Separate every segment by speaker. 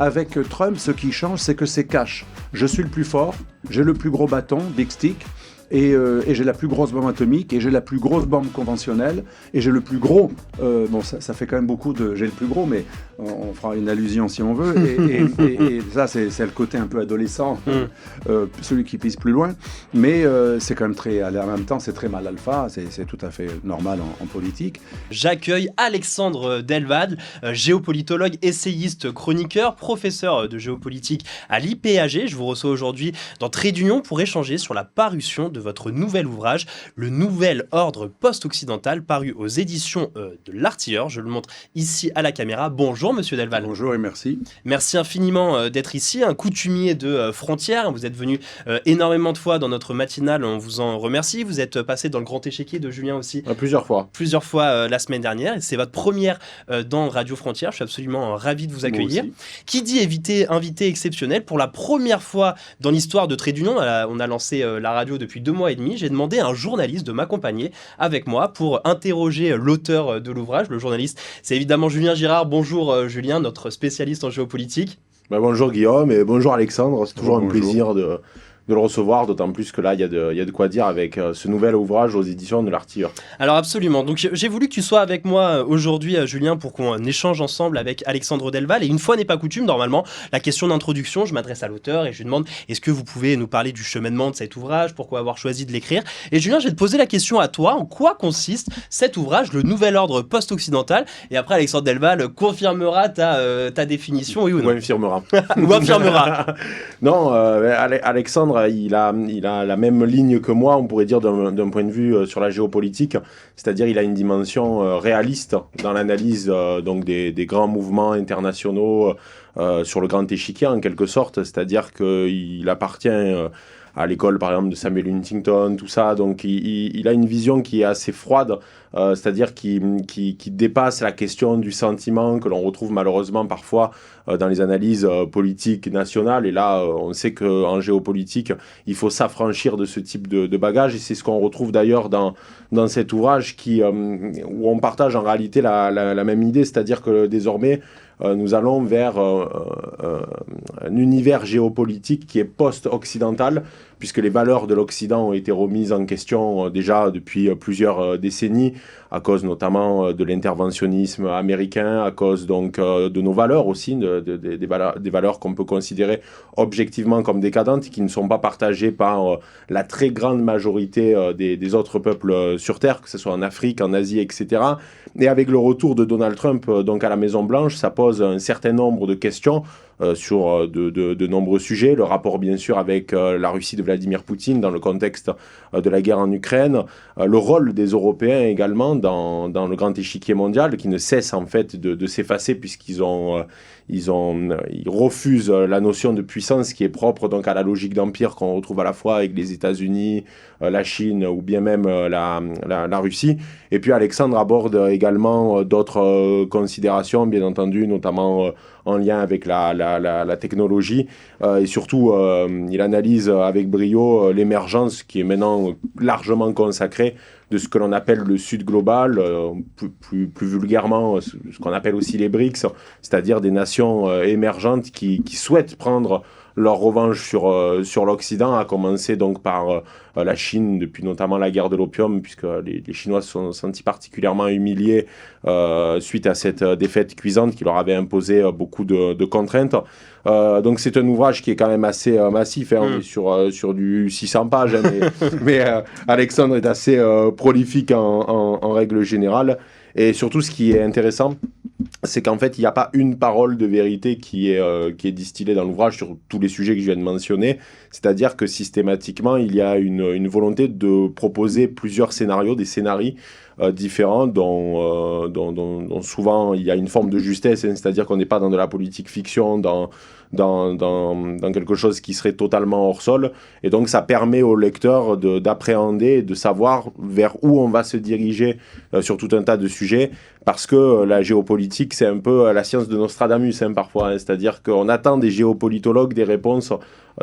Speaker 1: Avec Trump, ce qui change, c'est que c'est cash. Je suis le plus fort, j'ai le plus gros bâton, big stick, et j'ai la plus grosse bombe atomique, et j'ai la plus grosse bombe conventionnelle, et j'ai le plus gros... bon, ça fait quand même beaucoup de... J'ai le plus gros, mais on fera une allusion si on veut. Et ça, c'est le côté un peu adolescent, celui qui pisse plus loin. Mais c'est quand même très... En même temps, c'est très mal alpha, c'est tout à fait normal en politique.
Speaker 2: J'accueille Alexandre Delval, géopolitologue, essayiste, chroniqueur, professeur de géopolitique à l'IPAG. Je vous reçois aujourd'hui dans Trait d'Union pour échanger sur la parution de votre nouvel ouvrage, Le Nouvel Ordre Post-Occidental, paru aux éditions de l'Artilleur. Je le montre ici à la caméra. Bonjour Monsieur Delval.
Speaker 1: Bonjour et merci.
Speaker 2: Merci infiniment d'être ici, un coutumier de Frontières. Vous êtes venu énormément de fois dans notre matinale, on vous en remercie. Vous êtes passé dans le grand échiquier de Julien aussi.
Speaker 3: Plusieurs fois.
Speaker 2: Plusieurs fois la semaine dernière. C'est votre première dans Radio Frontières. Je suis absolument ravi de vous accueillir. Qui dit invité exceptionnel, pour la première fois dans l'histoire de Trait d'Union, on a lancé la radio depuis 2 mois et demi. J'ai demandé à un journaliste de m'accompagner avec moi pour interroger l'auteur de l'ouvrage. Le journaliste, c'est évidemment Julien Girard. Bonjour Julien, notre spécialiste en géopolitique.
Speaker 3: Bonjour Guillaume et bonjour Alexandre. C'est toujours un plaisir de le recevoir, d'autant plus que là, il y a de quoi dire avec ce nouvel ouvrage aux éditions de l'Artilleur.
Speaker 2: Alors absolument, donc j'ai voulu que tu sois avec moi aujourd'hui, Julien, pour qu'on échange ensemble avec Alexandre Delval. Et une fois n'est pas coutume, normalement, la question d'introduction, je m'adresse à l'auteur et je lui demande, est-ce que vous pouvez nous parler du cheminement de cet ouvrage, pourquoi avoir choisi de l'écrire? Et Julien, je vais te poser la question à toi, en quoi consiste cet ouvrage, Le Nouvel Ordre Post-Occidental? Et après, Alexandre Delval confirmera ta définition, oui ou non?
Speaker 3: Ou infirmera.
Speaker 2: Ou infirmera.
Speaker 3: Non, Alexandre, il a la même ligne que moi, on pourrait dire, d'un point de vue sur la géopolitique. C'est-à-dire il a une dimension réaliste dans l'analyse donc des grands mouvements internationaux sur le grand échiquier, en quelque sorte. C'est-à-dire qu'il appartient à l'école, par exemple, de Samuel Huntington, tout ça. Donc il a une vision qui est assez froide, c'est-à-dire qui dépasse la question du sentiment que l'on retrouve malheureusement parfois dans les analyses politiques nationales. Et là, on sait qu'en géopolitique, il faut s'affranchir de ce type de bagage. Et c'est ce qu'on retrouve d'ailleurs dans cet ouvrage où on partage en réalité la même idée, c'est-à-dire que désormais, nous allons vers un univers géopolitique qui est post-occidental, puisque les valeurs de l'Occident ont été remises en question déjà depuis plusieurs décennies, à cause notamment de l'interventionnisme américain, à cause donc de nos valeurs aussi, des valeurs qu'on peut considérer objectivement comme décadentes, qui ne sont pas partagées par la très grande majorité des autres peuples sur Terre, que ce soit en Afrique, en Asie, etc. Et avec le retour de Donald Trump donc à la Maison-Blanche, ça pose un certain nombre de questions sur de nombreux sujets. Le rapport, bien sûr, avec la Russie de Vladimir Poutine dans le contexte de la guerre en Ukraine. Le rôle des Européens également dans le grand échiquier mondial, qui ne cesse en fait de s'effacer, puisqu'ils refusent la notion de puissance qui est propre donc à la logique d'empire qu'on retrouve à la fois avec les États-Unis, la Chine ou bien même la Russie. Et puis Alexandre aborde également d'autres considérations, bien entendu, notamment en lien avec la technologie. Et surtout, il analyse avec brio l'émergence qui est maintenant largement consacrée de ce que l'on appelle le Sud global, plus vulgairement ce qu'on appelle aussi les BRICS, c'est-à-dire des nations émergentes qui souhaitent prendre leur revanche sur l'Occident, à commencer donc par la Chine, depuis notamment la guerre de l'opium, puisque les Chinois se sont sentis particulièrement humiliés suite à cette défaite cuisante qui leur avait imposé beaucoup de contraintes. Donc c'est un ouvrage qui est quand même assez massif, hein, on est sur du 600 pages, hein, mais Alexandre est assez prolifique en règle générale. Et surtout, ce qui est intéressant, c'est qu'en fait, il n'y a pas une parole de vérité qui est distillée dans l'ouvrage sur tous les sujets que je viens de mentionner. C'est-à-dire que systématiquement, il y a une volonté de proposer plusieurs scénarios, des scénarios différents dont souvent il y a une forme de justesse, hein, c'est-à-dire qu'on n'est pas dans de la politique fiction, dans quelque chose qui serait totalement hors sol. Et donc ça permet au lecteur d'appréhender, de savoir vers où on va se diriger sur tout un tas de sujets, parce que la géopolitique géopolitique, c'est un peu la science de Nostradamus parfois. C'est-à-dire qu'on attend des géopolitologues des réponses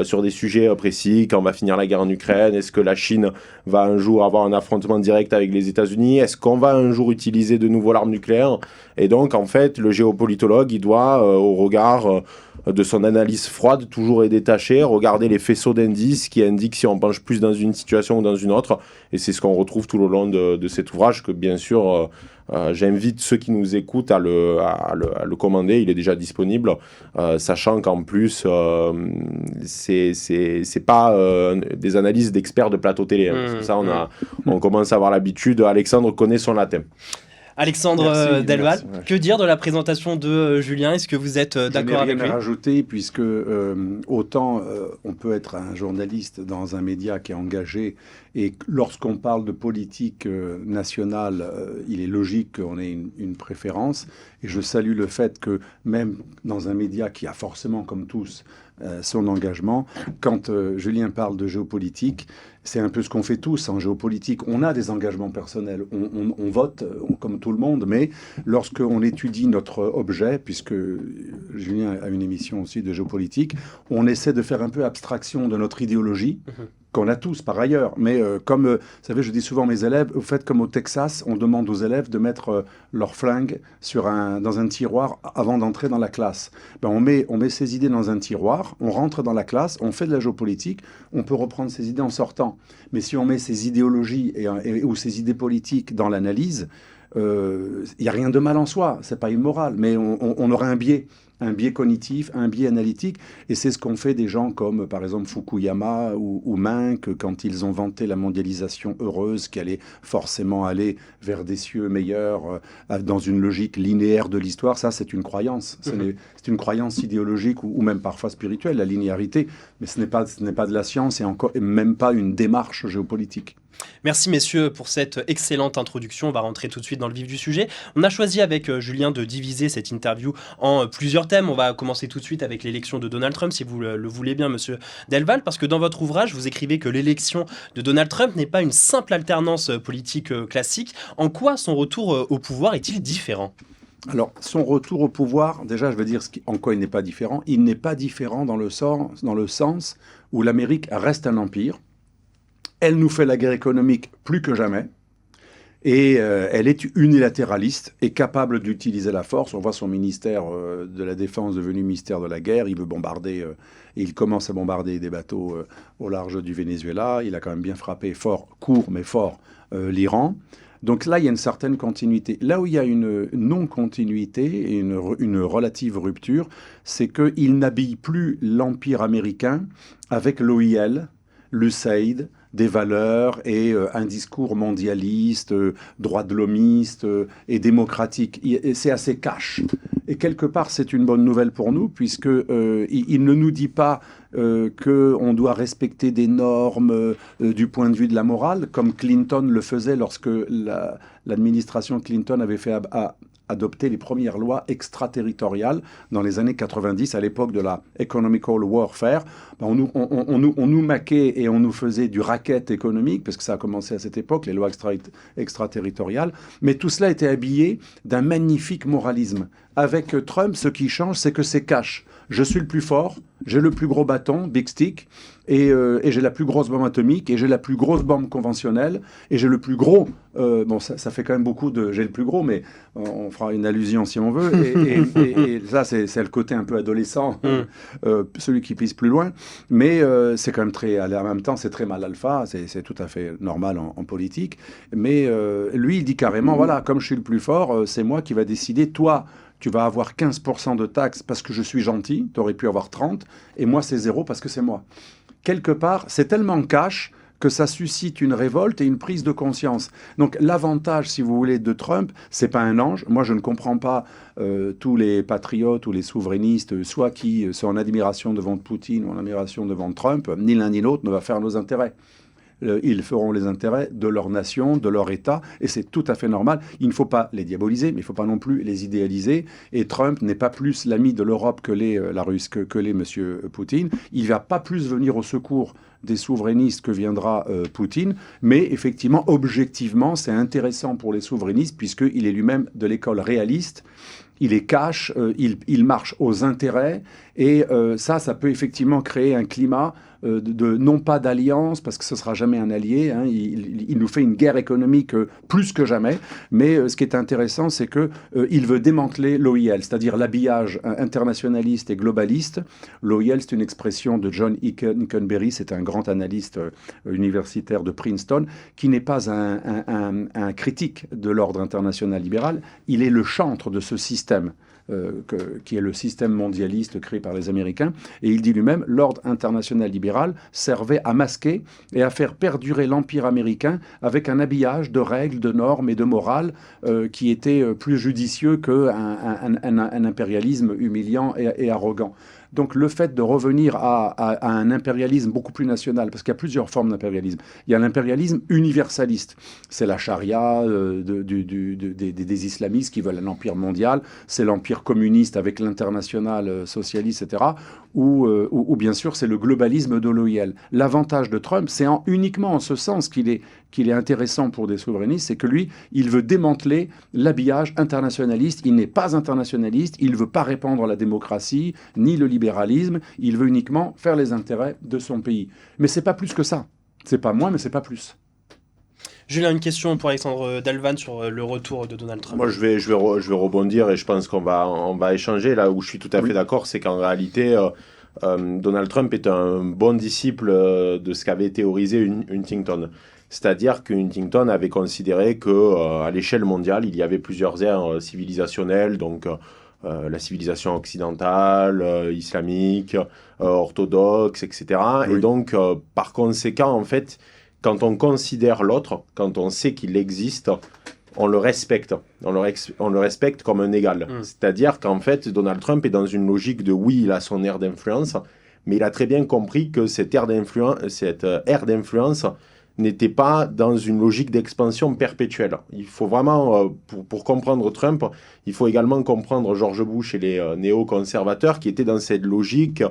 Speaker 3: sur des sujets précis, quand on va finir la guerre en Ukraine, est-ce que la Chine va un jour avoir un affrontement direct avec les États-Unis, est-ce qu'on va un jour utiliser de nouveau l'arme nucléaire? Et donc, en fait, le géopolitologue, il doit, au regard de son analyse froide, toujours et détachée, regarder les faisceaux d'indices qui indiquent si on penche plus dans une situation ou dans une autre. Et c'est ce qu'on retrouve tout au long de cet ouvrage, que bien sûr, j'invite ceux qui nous écoutent à le commander. Il est déjà disponible, sachant qu'en plus, c'est pas des analyses d'experts de plateau télé. Parce que ça, on commence à avoir l'habitude. Alexandre connaît son latin.
Speaker 2: Alexandre Delval, que dire de la présentation de Julien? Est-ce que vous êtes d'accord avec lui?
Speaker 1: Je n'ai rien à rajouter, puisque autant on peut être un journaliste dans un média qui est engagé, et lorsqu'on parle de politique nationale, il est logique qu'on ait une préférence. Et je salue le fait que même dans un média qui a forcément, comme tous, son engagement, quand Julien parle de géopolitique, c'est un peu ce qu'on fait tous en géopolitique. On a des engagements personnels, on vote comme tout le monde, mais lorsqu'on étudie notre objet, puisque Julien a une émission aussi de géopolitique, on essaie de faire un peu abstraction de notre idéologie, qu'on a tous par ailleurs. Mais comme, vous savez, je dis souvent à mes élèves, vous faites comme au Texas, on demande aux élèves de mettre leur flingue dans un tiroir avant d'entrer dans la classe. Ben, on met ses idées dans un tiroir, on rentre dans la classe, on fait de la géopolitique, on peut reprendre ses idées en sortant. Mais si on met ses idéologies ou ses idées politiques dans l'analyse, il n'y a rien de mal en soi, c'est pas immoral, mais on aura un biais cognitif, un biais analytique, et c'est ce qu'ont fait des gens comme, par exemple, Fukuyama ou Menck, quand ils ont vanté la mondialisation heureuse qui allait forcément aller vers des cieux meilleurs, dans une logique linéaire de l'histoire. Ça, c'est une croyance. C'est une croyance idéologique ou même parfois spirituelle, la linéarité, mais ce n'est pas de la science et même pas une démarche géopolitique.
Speaker 2: Merci messieurs pour cette excellente introduction. On va rentrer tout de suite dans le vif du sujet. On a choisi avec Julien de diviser cette interview en plusieurs thèmes. On va commencer tout de suite avec l'élection de Donald Trump, si vous le voulez bien, monsieur Delval, parce que dans votre ouvrage, vous écrivez que l'élection de Donald Trump n'est pas une simple alternance politique classique. En quoi son retour au pouvoir est-il différent ?
Speaker 1: Alors, son retour au pouvoir, déjà, je veux dire en quoi il n'est pas différent. Il n'est pas différent dans le sens où l'Amérique reste un empire. Elle nous fait la guerre économique plus que jamais. Et elle est unilatéraliste et capable d'utiliser la force. On voit son ministère de la Défense devenu ministère de la guerre. Il veut bombarder, il commence à bombarder des bateaux au large du Venezuela. Il a quand même bien frappé court mais fort, l'Iran. Donc là, il y a une certaine continuité. Là où il y a une non-continuité et une relative rupture, c'est qu'il n'habille plus l'Empire américain avec l'OIL, l'USAID, des valeurs et un discours mondialiste, droit de l'hommiste et démocratique. C'est assez cash. Et quelque part, c'est une bonne nouvelle pour nous, puisque il ne nous dit pas qu'on doit respecter des normes du point de vue de la morale, comme Clinton le faisait lorsque l'administration Clinton avait fait adopter les premières lois extraterritoriales dans les années 90, à l'époque de la economical warfare. On nous maquait et on nous faisait du racket économique, parce que ça a commencé à cette époque, les lois extraterritoriales. Mais tout cela était habillé d'un magnifique moralisme. Avec Trump, ce qui change, c'est que c'est cash. Je suis le plus fort, j'ai le plus gros bâton, big stick, et j'ai la plus grosse bombe atomique, et j'ai la plus grosse bombe conventionnelle, et j'ai le plus gros... bon, ça fait quand même beaucoup de... J'ai le plus gros, mais on fera une allusion si on veut. Et ça, c'est le côté un peu adolescent, celui qui pisse plus loin. Mais c'est quand même en même temps, c'est très mal alpha, c'est tout à fait normal en politique. Mais lui, il dit carrément, voilà, comme je suis le plus fort, c'est moi qui va décider, toi... Tu vas avoir 15% de taxes parce que je suis gentil, tu aurais pu avoir 30%, et moi c'est 0 parce que c'est moi. Quelque part, c'est tellement cash que ça suscite une révolte et une prise de conscience. Donc l'avantage, si vous voulez, de Trump, c'est pas un ange. Moi, je ne comprends pas tous les patriotes ou les souverainistes, soit qui sont en admiration devant Poutine ou en admiration devant Trump, ni l'un ni l'autre ne va faire nos intérêts. Ils feront les intérêts de leur nation, de leur État, et c'est tout à fait normal. Il ne faut pas les diaboliser, mais il ne faut pas non plus les idéaliser. Et Trump n'est pas plus l'ami de l'Europe que la Russe, que l'est M. Poutine. Il ne va pas plus venir au secours des souverainistes que viendra Poutine, mais effectivement, objectivement, c'est intéressant pour les souverainistes, puisqu'il est lui-même de l'école réaliste. il est cash, il marche aux intérêts, et ça peut effectivement créer un climat non pas d'alliance, parce que ce ne sera jamais un allié, hein, il nous fait une guerre économique plus que jamais, mais ce qui est intéressant, c'est qu'il veut démanteler l'OIL, c'est-à-dire l'habillage internationaliste et globaliste. L'OIL, c'est une expression de John Hickenberry, c'est un grand analyste universitaire de Princeton, qui n'est pas un critique de l'ordre international libéral, il est le chantre de ce système. Qui est le système mondialiste créé par les Américains. Et il dit lui-même, l'ordre international libéral servait à masquer et à faire perdurer l'empire américain avec un habillage de règles, de normes et de morale qui était plus judicieux qu'un impérialisme humiliant et arrogant. Donc le fait de revenir à un impérialisme beaucoup plus national, parce qu'il y a plusieurs formes d'impérialisme. Il y a l'impérialisme universaliste. C'est la charia des islamistes qui veulent un empire mondial. C'est l'empire communiste avec l'international socialiste, etc. Ou bien sûr, c'est le globalisme de l'OIL. L'avantage de Trump, c'est uniquement en ce sens qu'il est intéressant pour des souverainistes, c'est que lui, il veut démanteler l'habillage internationaliste. Il n'est pas internationaliste, il ne veut pas répandre la démocratie, ni le libéralisme, il veut uniquement faire les intérêts de son pays. Mais c'est pas plus que ça. C'est pas moins, mais c'est pas plus.
Speaker 2: Julien, une question pour Alexandre Delval sur le retour de Donald Trump.
Speaker 3: Moi, je vais rebondir et je pense qu'on va échanger. Là où je suis tout à fait d'accord, c'est qu'en réalité, Donald Trump est un bon disciple de ce qu'avait théorisé Huntington. C'est-à-dire que Huntington avait considéré qu'à l'échelle mondiale, il y avait plusieurs aires civilisationnelles, donc la civilisation occidentale, islamique, orthodoxe, etc. Oui. Et donc, par conséquent, en fait, quand on considère l'autre, quand on sait qu'il existe, on le respecte. On le respecte comme un égal. C'est-à-dire qu'en fait, Donald Trump est dans une logique de oui, il a son aire d'influence, mais il a très bien compris que cette aire d'influence n'était pas dans une logique d'expansion perpétuelle. Il faut vraiment, pour comprendre Trump, il faut également comprendre George Bush et les néoconservateurs qui étaient dans cette logique.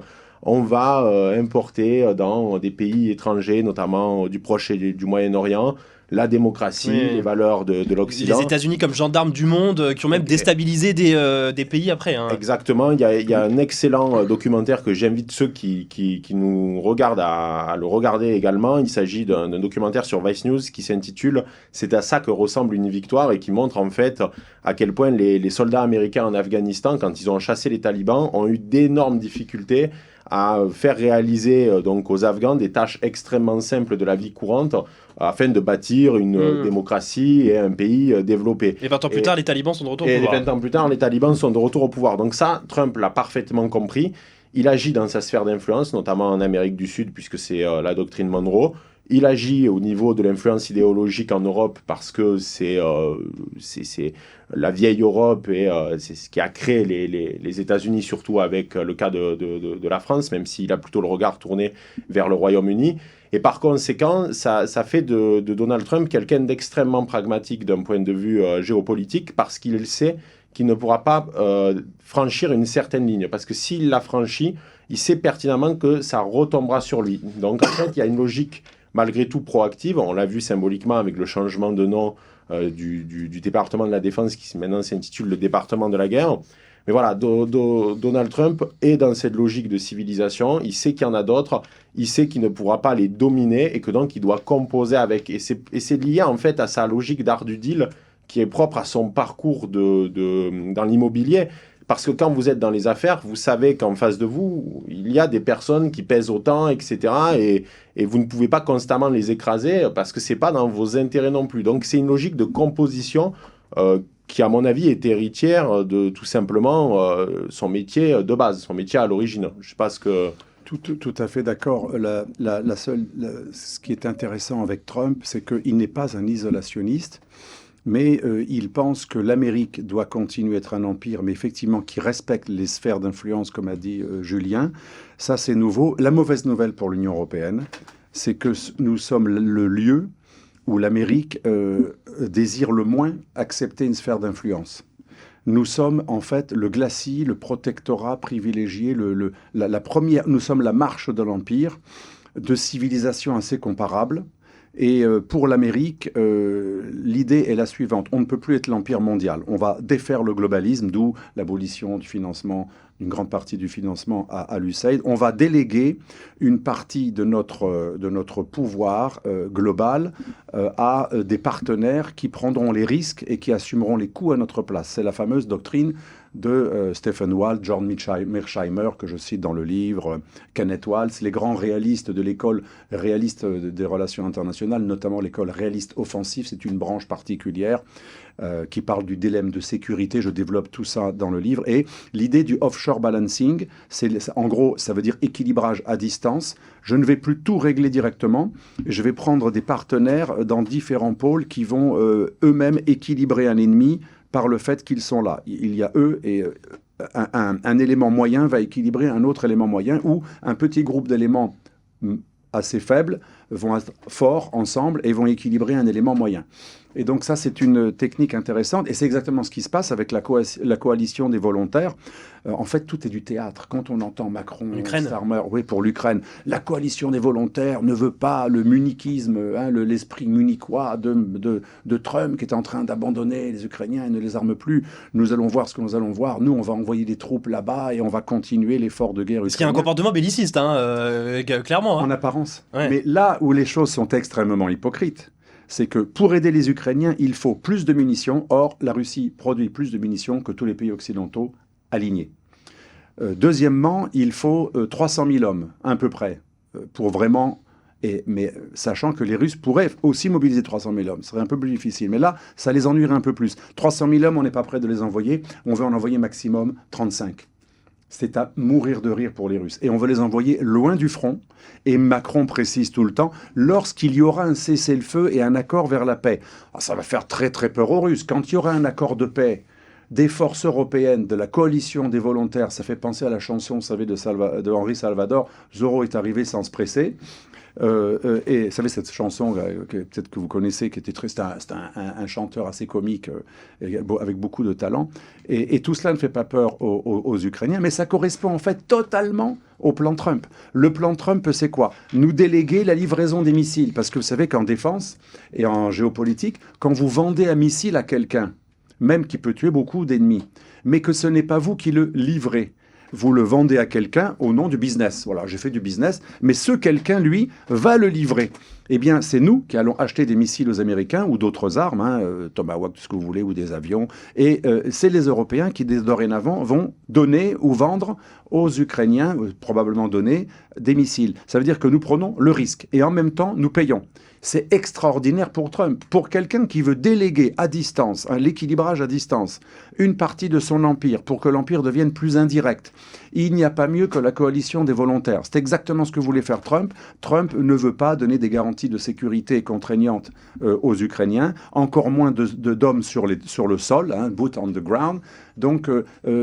Speaker 3: On va importer dans des pays étrangers, notamment du Proche et du Moyen-Orient, la démocratie, les valeurs de l'Occident.
Speaker 2: Les États-Unis comme gendarmes du monde, qui ont même déstabilisé des pays après. Hein.
Speaker 3: Exactement. Il y a un excellent documentaire que j'invite ceux qui nous regardent à le regarder également. Il s'agit d'un documentaire sur Vice News qui s'intitule « C'est à ça que ressemble une victoire » et qui montre en fait à quel point les soldats américains en Afghanistan, quand ils ont chassé les talibans, ont eu d'énormes difficultés à faire réaliser donc aux Afghans des tâches extrêmement simples de la vie courante afin de bâtir une démocratie et un pays développé.
Speaker 2: Et 20 ans plus tard, les talibans sont de retour au pouvoir.
Speaker 3: Et 20 ans plus tard, les talibans sont de retour au pouvoir. Donc ça, Trump l'a parfaitement compris. Il agit dans sa sphère d'influence, notamment en Amérique du Sud, puisque c'est la doctrine Monroe. Il agit au niveau de l'influence idéologique en Europe parce que c'est la vieille Europe et c'est ce qui a créé les États-Unis, surtout avec le cas de la France, même s'il a plutôt le regard tourné vers le Royaume-Uni. Et par conséquent, ça fait de Donald Trump quelqu'un d'extrêmement pragmatique d'un point de vue géopolitique parce qu'il sait qu'il ne pourra pas franchir une certaine ligne. Parce que s'il la franchit, il sait pertinemment que ça retombera sur lui. Donc en fait, il y a une logique malgré tout proactive. On l'a vu symboliquement avec le changement de nom du département de la Défense qui maintenant s'intitule le département de la guerre. Mais voilà, Donald Trump est dans cette logique de civilisation. Il sait qu'il y en a d'autres. Il sait qu'il ne pourra pas les dominer et que donc il doit composer avec. Et c'est lié en fait à sa logique d'art du deal qui est propre à son parcours dans l'immobilier. Parce que quand vous êtes dans les affaires, vous savez qu'en face de vous, il y a des personnes qui pèsent autant, etc. Et vous ne pouvez pas constamment les écraser parce que ce n'est pas dans vos intérêts non plus. Donc c'est une logique de composition qui, à mon avis, est héritière de tout simplement son métier de base, son métier à l'origine. Je ne sais pas ce que...
Speaker 1: Tout à fait d'accord. Ce qui est intéressant avec Trump, c'est qu'il n'est pas un isolationniste. Mais il pense que l'Amérique doit continuer à être un empire, mais effectivement qui respecte les sphères d'influence, comme a dit Julien. Ça, c'est nouveau. La mauvaise nouvelle pour l'Union européenne, c'est que nous sommes le lieu où l'Amérique désire le moins accepter une sphère d'influence. Nous sommes en fait le glacis, le protectorat privilégié, nous sommes la marche de l'empire, de civilisations assez comparables, Et pour l'Amérique, l'idée est la suivante. On ne peut plus être l'empire mondial. On va défaire le globalisme, d'où l'abolition du financement, une grande partie du financement à l'USAID. On va déléguer une partie de notre pouvoir global à des partenaires qui prendront les risques et qui assumeront les coûts à notre place. C'est la fameuse doctrine de Stephen Walt, John Mearsheimer, que je cite dans le livre, Kenneth Waltz, les grands réalistes de l'école réaliste des relations internationales, notamment l'école réaliste offensive, c'est une branche particulière qui parle du dilemme de sécurité. Je développe tout ça dans le livre. Et l'idée du offshore balancing, en gros, ça veut dire équilibrage à distance. Je ne vais plus tout régler directement. Je vais prendre des partenaires dans différents pôles qui vont eux-mêmes équilibrer un ennemi par le fait qu'ils sont là. Il y a eux et un élément moyen va équilibrer un autre élément moyen, ou un petit groupe d'éléments assez faibles vont être forts ensemble et vont équilibrer un élément moyen. Et donc ça, c'est une technique intéressante, et c'est exactement ce qui se passe avec la coalition des volontaires. En fait, tout est du théâtre. Quand on entend Macron, Starmer, oui, pour l'Ukraine, la coalition des volontaires ne veut pas le muniquisme, l'esprit munichois de Trump qui est en train d'abandonner les Ukrainiens et ne les arme plus. Nous allons voir ce que nous allons voir. Nous, on va envoyer des troupes là-bas et on va continuer l'effort de guerre ukrainien.
Speaker 2: Ce qui est un comportement belliciste, clairement.
Speaker 1: En apparence. Ouais. Mais là où les choses sont extrêmement hypocrites, c'est que pour aider les Ukrainiens, il faut plus de munitions. Or, la Russie produit plus de munitions que tous les pays occidentaux alignés. Deuxièmement, il faut 300 000 hommes, à peu près, pour vraiment... mais sachant que les Russes pourraient aussi mobiliser 300 000 hommes. Ce serait un peu plus difficile. Mais là, ça les ennuierait un peu plus. 300 000 hommes, on n'est pas prêt de les envoyer. On veut en envoyer maximum 35. C'est à mourir de rire pour les Russes. Et on veut les envoyer loin du front. Et Macron précise tout le temps, lorsqu'il y aura un cessez-le-feu et un accord vers la paix. Alors, ça va faire très très peur aux Russes. Quand il y aura un accord de paix des forces européennes, de la coalition des volontaires, ça fait penser à la chanson, vous savez, de Henri Salvador, Zorro est arrivé sans se presser. Et vous savez, cette chanson, peut-être que vous connaissez, qui était c'était un chanteur assez comique, avec beaucoup de talent. Et tout cela ne fait pas peur aux Ukrainiens, mais ça correspond en fait totalement au plan Trump. Le plan Trump, c'est quoi? Nous déléguer la livraison des missiles. Parce que vous savez qu'en défense et en géopolitique, quand vous vendez un missile à quelqu'un, même qui peut tuer beaucoup d'ennemis, mais que ce n'est pas vous qui le livrez, vous le vendez à quelqu'un au nom du business. Voilà, j'ai fait du business, mais ce quelqu'un, lui, va le livrer. Eh bien, c'est nous qui allons acheter des missiles aux Américains ou d'autres armes, Tomahawk, tout ce que vous voulez, ou des avions. Et c'est les Européens qui, dorénavant, vont donner ou vendre aux Ukrainiens, probablement donner, des missiles. Ça veut dire que nous prenons le risque et en même temps, nous payons. C'est extraordinaire pour Trump. Pour quelqu'un qui veut déléguer à distance, l'équilibrage à distance, une partie de son empire pour que l'empire devienne plus indirect, il n'y a pas mieux que la coalition des volontaires. C'est exactement ce que voulait faire Trump. Trump ne veut pas donner des garanties de sécurité contraignantes aux Ukrainiens, encore moins d'hommes sur le sol, boot on the ground. Donc,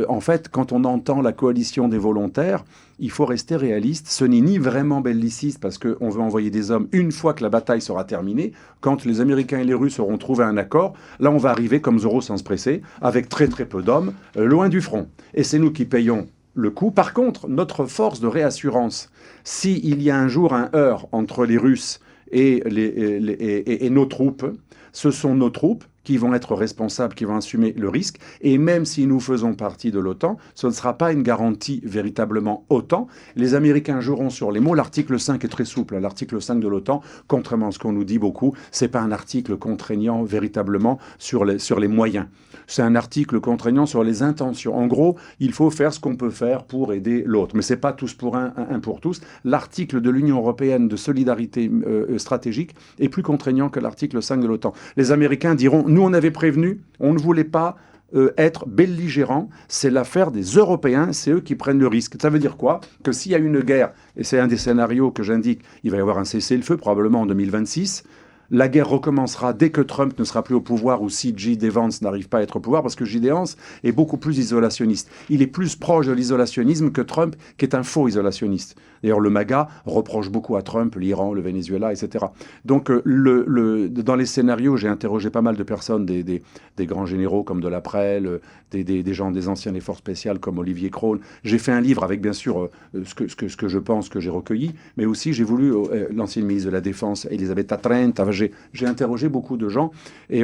Speaker 1: en fait, quand on entend la coalition des volontaires, il faut rester réaliste. Ce n'est ni vraiment belliciste parce qu'on veut envoyer des hommes une fois que la bataille sera terminée. Quand les Américains et les Russes auront trouvé un accord, là on va arriver comme Zorro sans se presser, avec très très peu d'hommes, loin du front. Et c'est nous qui payons le coût. Par contre, notre force de réassurance, s'il y a un jour un heurt entre les Russes et nos troupes, ce sont nos troupes qui vont être responsables, qui vont assumer le risque. Et même si nous faisons partie de l'OTAN, ce ne sera pas une garantie véritablement OTAN. Les Américains joueront sur les mots. L'article 5 est très souple. L'article 5 de l'OTAN, contrairement à ce qu'on nous dit beaucoup, c'est pas un article contraignant véritablement sur les moyens. C'est un article contraignant sur les intentions. En gros, il faut faire ce qu'on peut faire pour aider l'autre. Mais c'est pas tous pour un pour tous. L'article de l'Union européenne de solidarité stratégique est plus contraignant que l'article 5 de l'OTAN. Les Américains diront, nous on avait prévenu, on ne voulait pas être belligérant, c'est l'affaire des Européens, c'est eux qui prennent le risque. Ça veut dire quoi? Que s'il y a une guerre, et c'est un des scénarios que j'indique, il va y avoir un cessez-le-feu probablement en 2026, La guerre recommencera dès que Trump ne sera plus au pouvoir ou si J.D. Vance n'arrive pas à être au pouvoir, parce que J.D. Vance est beaucoup plus isolationniste. Il est plus proche de l'isolationnisme que Trump, qui est un faux isolationniste. D'ailleurs, le MAGA reproche beaucoup à Trump l'Iran, le Venezuela, etc. Donc, dans les scénarios, j'ai interrogé pas mal de personnes, des grands généraux comme Delaprelle, des gens des anciens des forces spéciales comme Olivier Krohn. J'ai fait un livre avec, bien sûr, ce que je pense, que j'ai recueilli, mais aussi j'ai voulu, l'ancienne ministre de la Défense, Elisabetta Trent, j'ai interrogé beaucoup de gens, et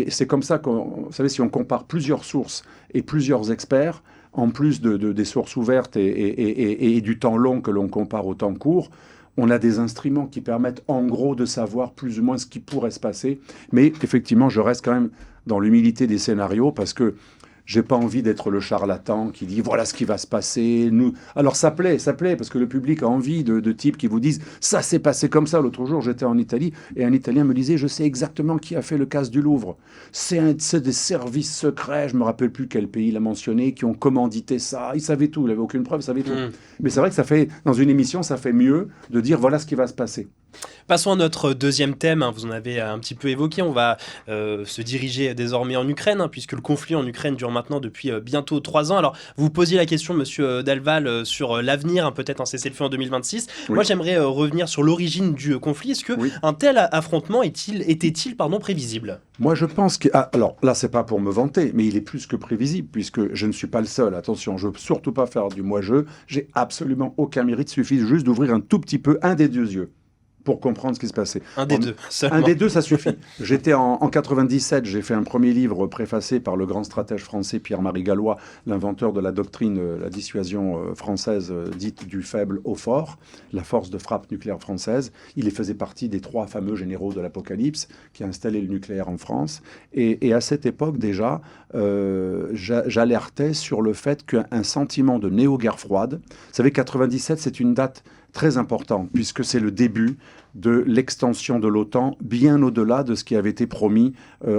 Speaker 1: c'est comme ça vous savez, si on compare plusieurs sources et plusieurs experts, en plus des sources ouvertes et du temps long que l'on compare au temps court, on a des instruments qui permettent en gros de savoir plus ou moins ce qui pourrait se passer. Mais effectivement, je reste quand même dans l'humilité des scénarios parce que j'ai pas envie d'être le charlatan qui dit voilà ce qui va se passer. Alors ça plaît parce que le public a envie de types qui vous disent ça s'est passé comme ça. L'autre jour, j'étais en Italie et un Italien me disait je sais exactement qui a fait le casse du Louvre. C'est des services secrets, je me rappelle plus quel pays l'a mentionné, qui ont commandité ça. Il savait tout, il avait aucune preuve, il savait tout. Mais c'est vrai que ça fait dans une émission, ça fait mieux de dire voilà ce qui va se passer.
Speaker 2: Passons à notre deuxième thème, vous en avez un petit peu évoqué, on va se diriger désormais en Ukraine, puisque le conflit en Ukraine dure maintenant depuis bientôt 3 ans. Alors, vous posiez la question, monsieur Delval, sur l'avenir, peut-être un cessez-le-feu en 2026. Oui. Moi, j'aimerais revenir sur l'origine du conflit. Est-ce qu'un tel affrontement était-il prévisible ?
Speaker 1: Moi, je pense que... alors, là, c'est pas pour me vanter, mais il est plus que prévisible, puisque je ne suis pas le seul. Attention, je ne veux surtout pas faire du moi-je. J'ai absolument aucun mérite. Il suffit juste d'ouvrir un tout petit peu un des deux yeux pour comprendre ce qui se passait.
Speaker 2: Un des deux, seulement.
Speaker 1: Un des deux, ça suffit. J'étais en 97, j'ai fait un premier livre préfacé par le grand stratège français Pierre-Marie Gallois, l'inventeur de la doctrine, la dissuasion française dite du faible au fort, la force de frappe nucléaire française. Il faisait partie des 3 fameux généraux de l'Apocalypse qui a installé le nucléaire en France. Et à cette époque déjà, j'alertais sur le fait qu'un sentiment de néo-guerre froide, vous savez, 97, c'est une date très importante, puisque c'est le début de l'extension de l'OTAN, bien au-delà de ce qui avait été promis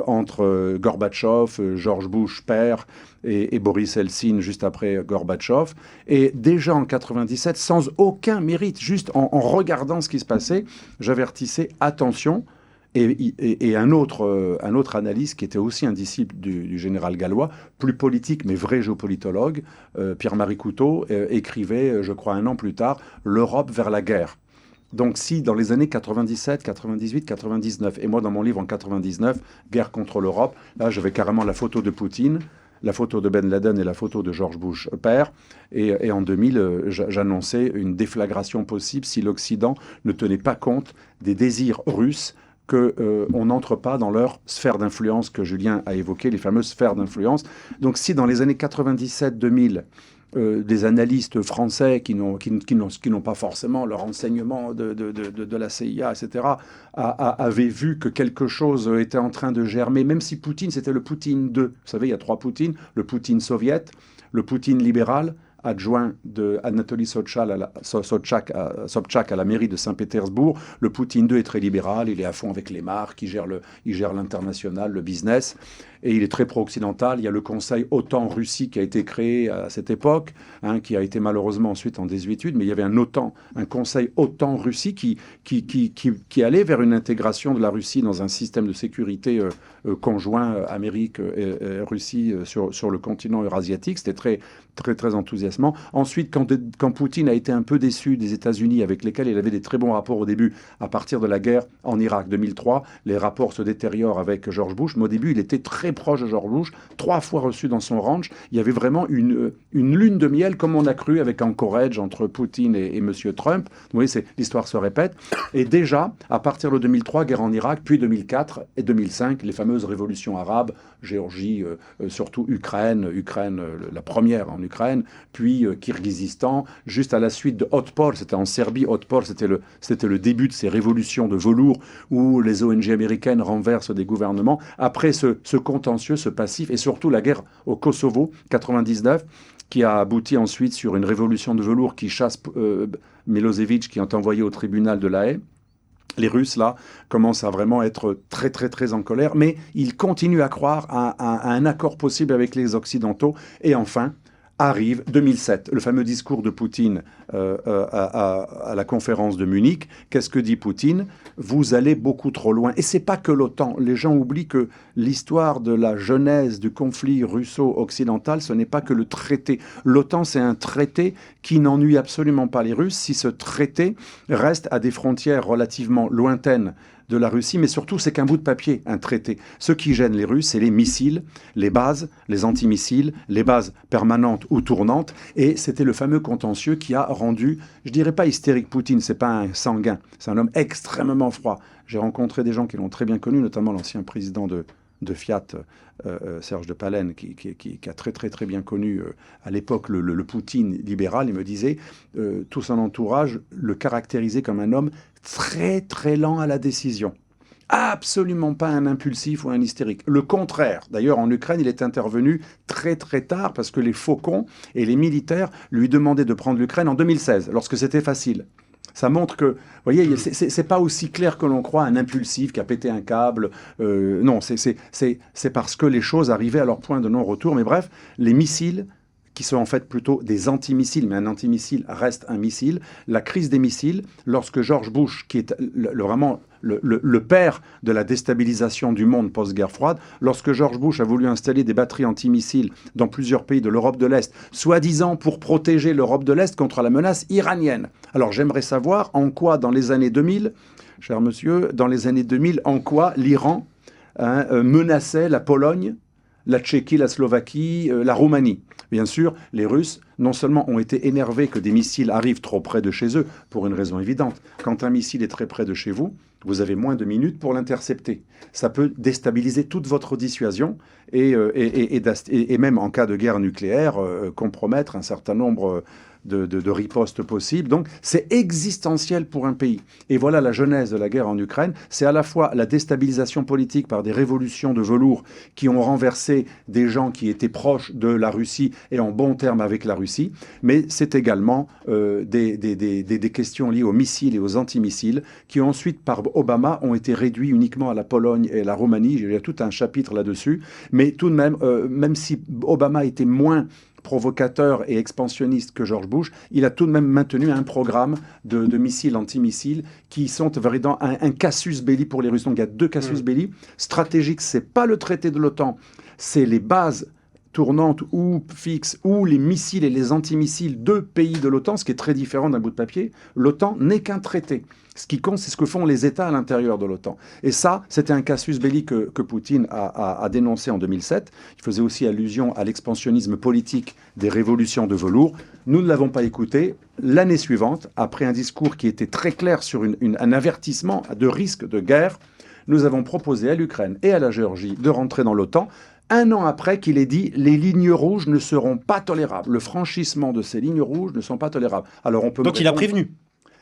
Speaker 1: entre Gorbatchev, George Bush père et Boris Eltsine juste après Gorbatchev. Et déjà en 97, sans aucun mérite, juste en regardant ce qui se passait, j'avertissais attention. Et un autre analyste qui était aussi un disciple du général Gallois, plus politique mais vrai géopolitologue, Pierre-Marie Couteau, écrivait, je crois 1 an plus tard, « L'Europe vers la guerre ». Donc si dans les années 97, 98, 99, et moi dans mon livre en 99, « Guerre contre l'Europe », là j'avais carrément la photo de Poutine, la photo de Ben Laden et la photo de George Bush père. Et en 2000, j'annonçais une déflagration possible si l'Occident ne tenait pas compte des désirs russes qu'on n'entre pas dans leur sphère d'influence que Julien a évoqué, les fameuses sphères d'influence. Donc si dans les années 97-2000, des analystes français qui n'ont pas forcément leur renseignement de la CIA, etc., avaient vu que quelque chose était en train de germer, même si Poutine, c'était le Poutine 2. Vous savez, il y a 3 Poutines, le Poutine soviète, le Poutine libéral, adjoint de Anatoly Sobchak à la mairie de Saint-Pétersbourg. Le Poutine 2 est très libéral, il est à fond avec les marques, il gère l'international, le business, et il est très pro-occidental. Il y a le Conseil OTAN-Russie qui a été créé à cette époque, qui a été malheureusement ensuite en désuétude, mais il y avait un Conseil OTAN-Russie qui allait vers une intégration de la Russie dans un système de sécurité conjoint Amérique et Russie sur le continent eurasiatique. C'était très, très, très enthousiasmant. Ensuite, quand Poutine a été un peu déçu des États-Unis, avec lesquels il avait des très bons rapports au début, à partir de la guerre en Irak 2003, les rapports se détériorent avec George Bush. Mais au début, il était très proche de George Bush, 3 fois reçu dans son ranch. Il y avait vraiment une lune de miel, comme on a cru avec Anchorage entre Poutine et M. Trump. Vous voyez, l'histoire se répète. Et déjà, à partir de 2003, guerre en Irak, puis 2004 et 2005, les fameuses révolutions arabes, Géorgie, surtout Ukraine, la première en Ukraine, puis Kirghizistan, juste à la suite de Otpor, c'était en Serbie. Otpor, c'était le début de ces révolutions de velours où les ONG américaines renversent des gouvernements. Après ce contentieux, ce passif, et surtout la guerre au Kosovo, 99, qui a abouti ensuite sur une révolution de velours qui chasse Milosevic, qui est envoyé au tribunal de La Haye. Les Russes, là, commencent à vraiment être très, très, très en colère, mais ils continuent à croire à un accord possible avec les Occidentaux. Et enfin, arrive 2007, le fameux discours de Poutine à la conférence de Munich. Qu'est-ce que dit Poutine? Vous allez beaucoup trop loin. Et c'est pas que l'OTAN. Les gens oublient que l'histoire de la genèse du conflit russo-occidental, ce n'est pas que le traité. L'OTAN, c'est un traité qui n'ennuie absolument pas les Russes si ce traité reste à des frontières relativement lointaines de la Russie, mais surtout, c'est qu'un bout de papier, un traité. Ce qui gêne les Russes, c'est les missiles, les bases, les antimissiles, les bases permanentes ou tournantes, et c'était le fameux contentieux qui a rendu, je dirais pas hystérique Poutine, c'est pas un sanguin, c'est un homme extrêmement froid. J'ai rencontré des gens qui l'ont très bien connu, notamment l'ancien président de Fiat, Serge de Palen, qui a très bien connu à l'époque le Poutine libéral. Il me disait, tout son entourage le caractérisait comme un homme très lent à la décision. Absolument pas un impulsif ou un hystérique. Le contraire. D'ailleurs, en Ukraine, il est intervenu très tard parce que les faucons et les militaires lui demandaient de prendre l'Ukraine en 2016, lorsque c'était facile. Ça montre que, vous voyez, c'est pas aussi clair que l'on croit, un impulsif qui a pété un câble. Non, c'est parce que les choses arrivaient à leur point de non-retour. Mais bref, les missiles, qui sont en fait plutôt des antimissiles, mais un antimissile reste un missile. La crise des missiles, lorsque George Bush, qui est vraiment le père de la déstabilisation du monde post-guerre froide, lorsque George Bush a voulu installer des batteries antimissiles dans plusieurs pays de l'Europe de l'Est, soi-disant pour protéger l'Europe de l'Est contre la menace iranienne. Alors j'aimerais savoir en quoi, dans les années 2000, cher monsieur, dans les années 2000, en quoi l'Iran menaçait la Pologne, la Tchéquie, la Slovaquie, la Roumanie. Bien sûr, les Russes, non seulement ont été énervés que des missiles arrivent trop près de chez eux, pour une raison évidente. Quand un missile est très près de chez vous, vous avez moins de minutes pour l'intercepter. Ça peut déstabiliser toute votre dissuasion et même en cas de guerre nucléaire, compromettre un certain nombre de ripostes possibles. Donc, c'est existentiel pour un pays. Et voilà la genèse de la guerre en Ukraine. C'est à la fois la déstabilisation politique par des révolutions de velours qui ont renversé des gens qui étaient proches de la Russie et en bons termes avec la Russie, mais c'est également des questions liées aux missiles et aux antimissiles qui ensuite, par Obama, ont été réduits uniquement à la Pologne et la Roumanie. Il y a tout un chapitre là-dessus. Mais tout de même, même si Obama était moins provocateur et expansionniste que George Bush, il a tout de même maintenu un programme de missiles antimissiles qui sont vraiment un casus belli pour les Russes. Donc il y a deux casus belli. Stratégique, c'est pas le traité de l'OTAN, c'est les bases tournantes ou fixes ou les missiles et les antimissiles de pays de l'OTAN, ce qui est très différent d'un bout de papier. L'OTAN n'est qu'un traité. Ce qui compte, c'est ce que font les États à l'intérieur de l'OTAN. Et ça, c'était un casus belli que Poutine a dénoncé en 2007. Il faisait aussi allusion à l'expansionnisme politique des révolutions de velours. Nous ne l'avons pas écouté. L'année suivante, après un discours qui était très clair sur un avertissement de risque de guerre, nous avons proposé à l'Ukraine et à la Géorgie de rentrer dans l'OTAN. Un an après qu'il ait dit « les lignes rouges ne seront pas tolérables ». Le franchissement de ces lignes rouges ne sont pas tolérables. Alors on peut
Speaker 2: Donc il a prévenu.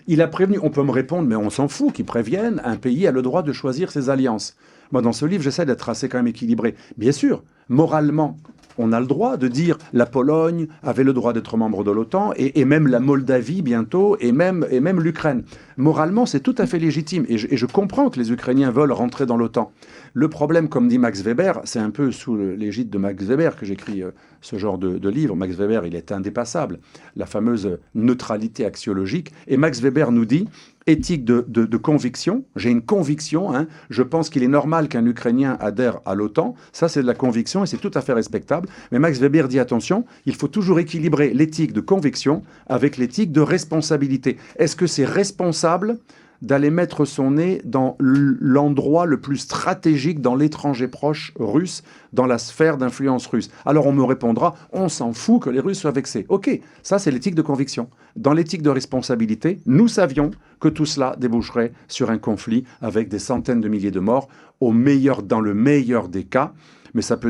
Speaker 1: Il a prévenu. On peut me répondre, mais on s'en fout qu'il prévienne. Un pays a le droit de choisir ses alliances. Moi, dans ce livre, j'essaie d'être assez quand même équilibré. Bien sûr, moralement, on a le droit de dire la Pologne avait le droit d'être membre de l'OTAN et même la Moldavie bientôt et même l'Ukraine. Moralement, c'est tout à fait légitime et je comprends que les Ukrainiens veulent rentrer dans l'OTAN. Le problème, comme dit Max Weber, c'est un peu sous l'égide de Max Weber que j'écris ce genre de livre. Max Weber, il est indépassable. La fameuse neutralité axiologique. Et Max Weber nous dit éthique de conviction. J'ai une conviction. Je pense qu'il est normal qu'un Ukrainien adhère à l'OTAN. Ça, c'est de la conviction et c'est tout à fait respectable. Mais Max Weber dit attention, il faut toujours équilibrer l'éthique de conviction avec l'éthique de responsabilité. Est-ce que c'est responsable d'aller mettre son nez dans l'endroit le plus stratégique dans l'étranger proche russe, dans la sphère d'influence russe? Alors on me répondra, on s'en fout que les Russes soient vexés. Ok, ça c'est l'éthique de conviction. Dans l'éthique de responsabilité, nous savions que tout cela déboucherait sur un conflit avec des centaines de milliers de morts, dans le meilleur des cas, mais ça peut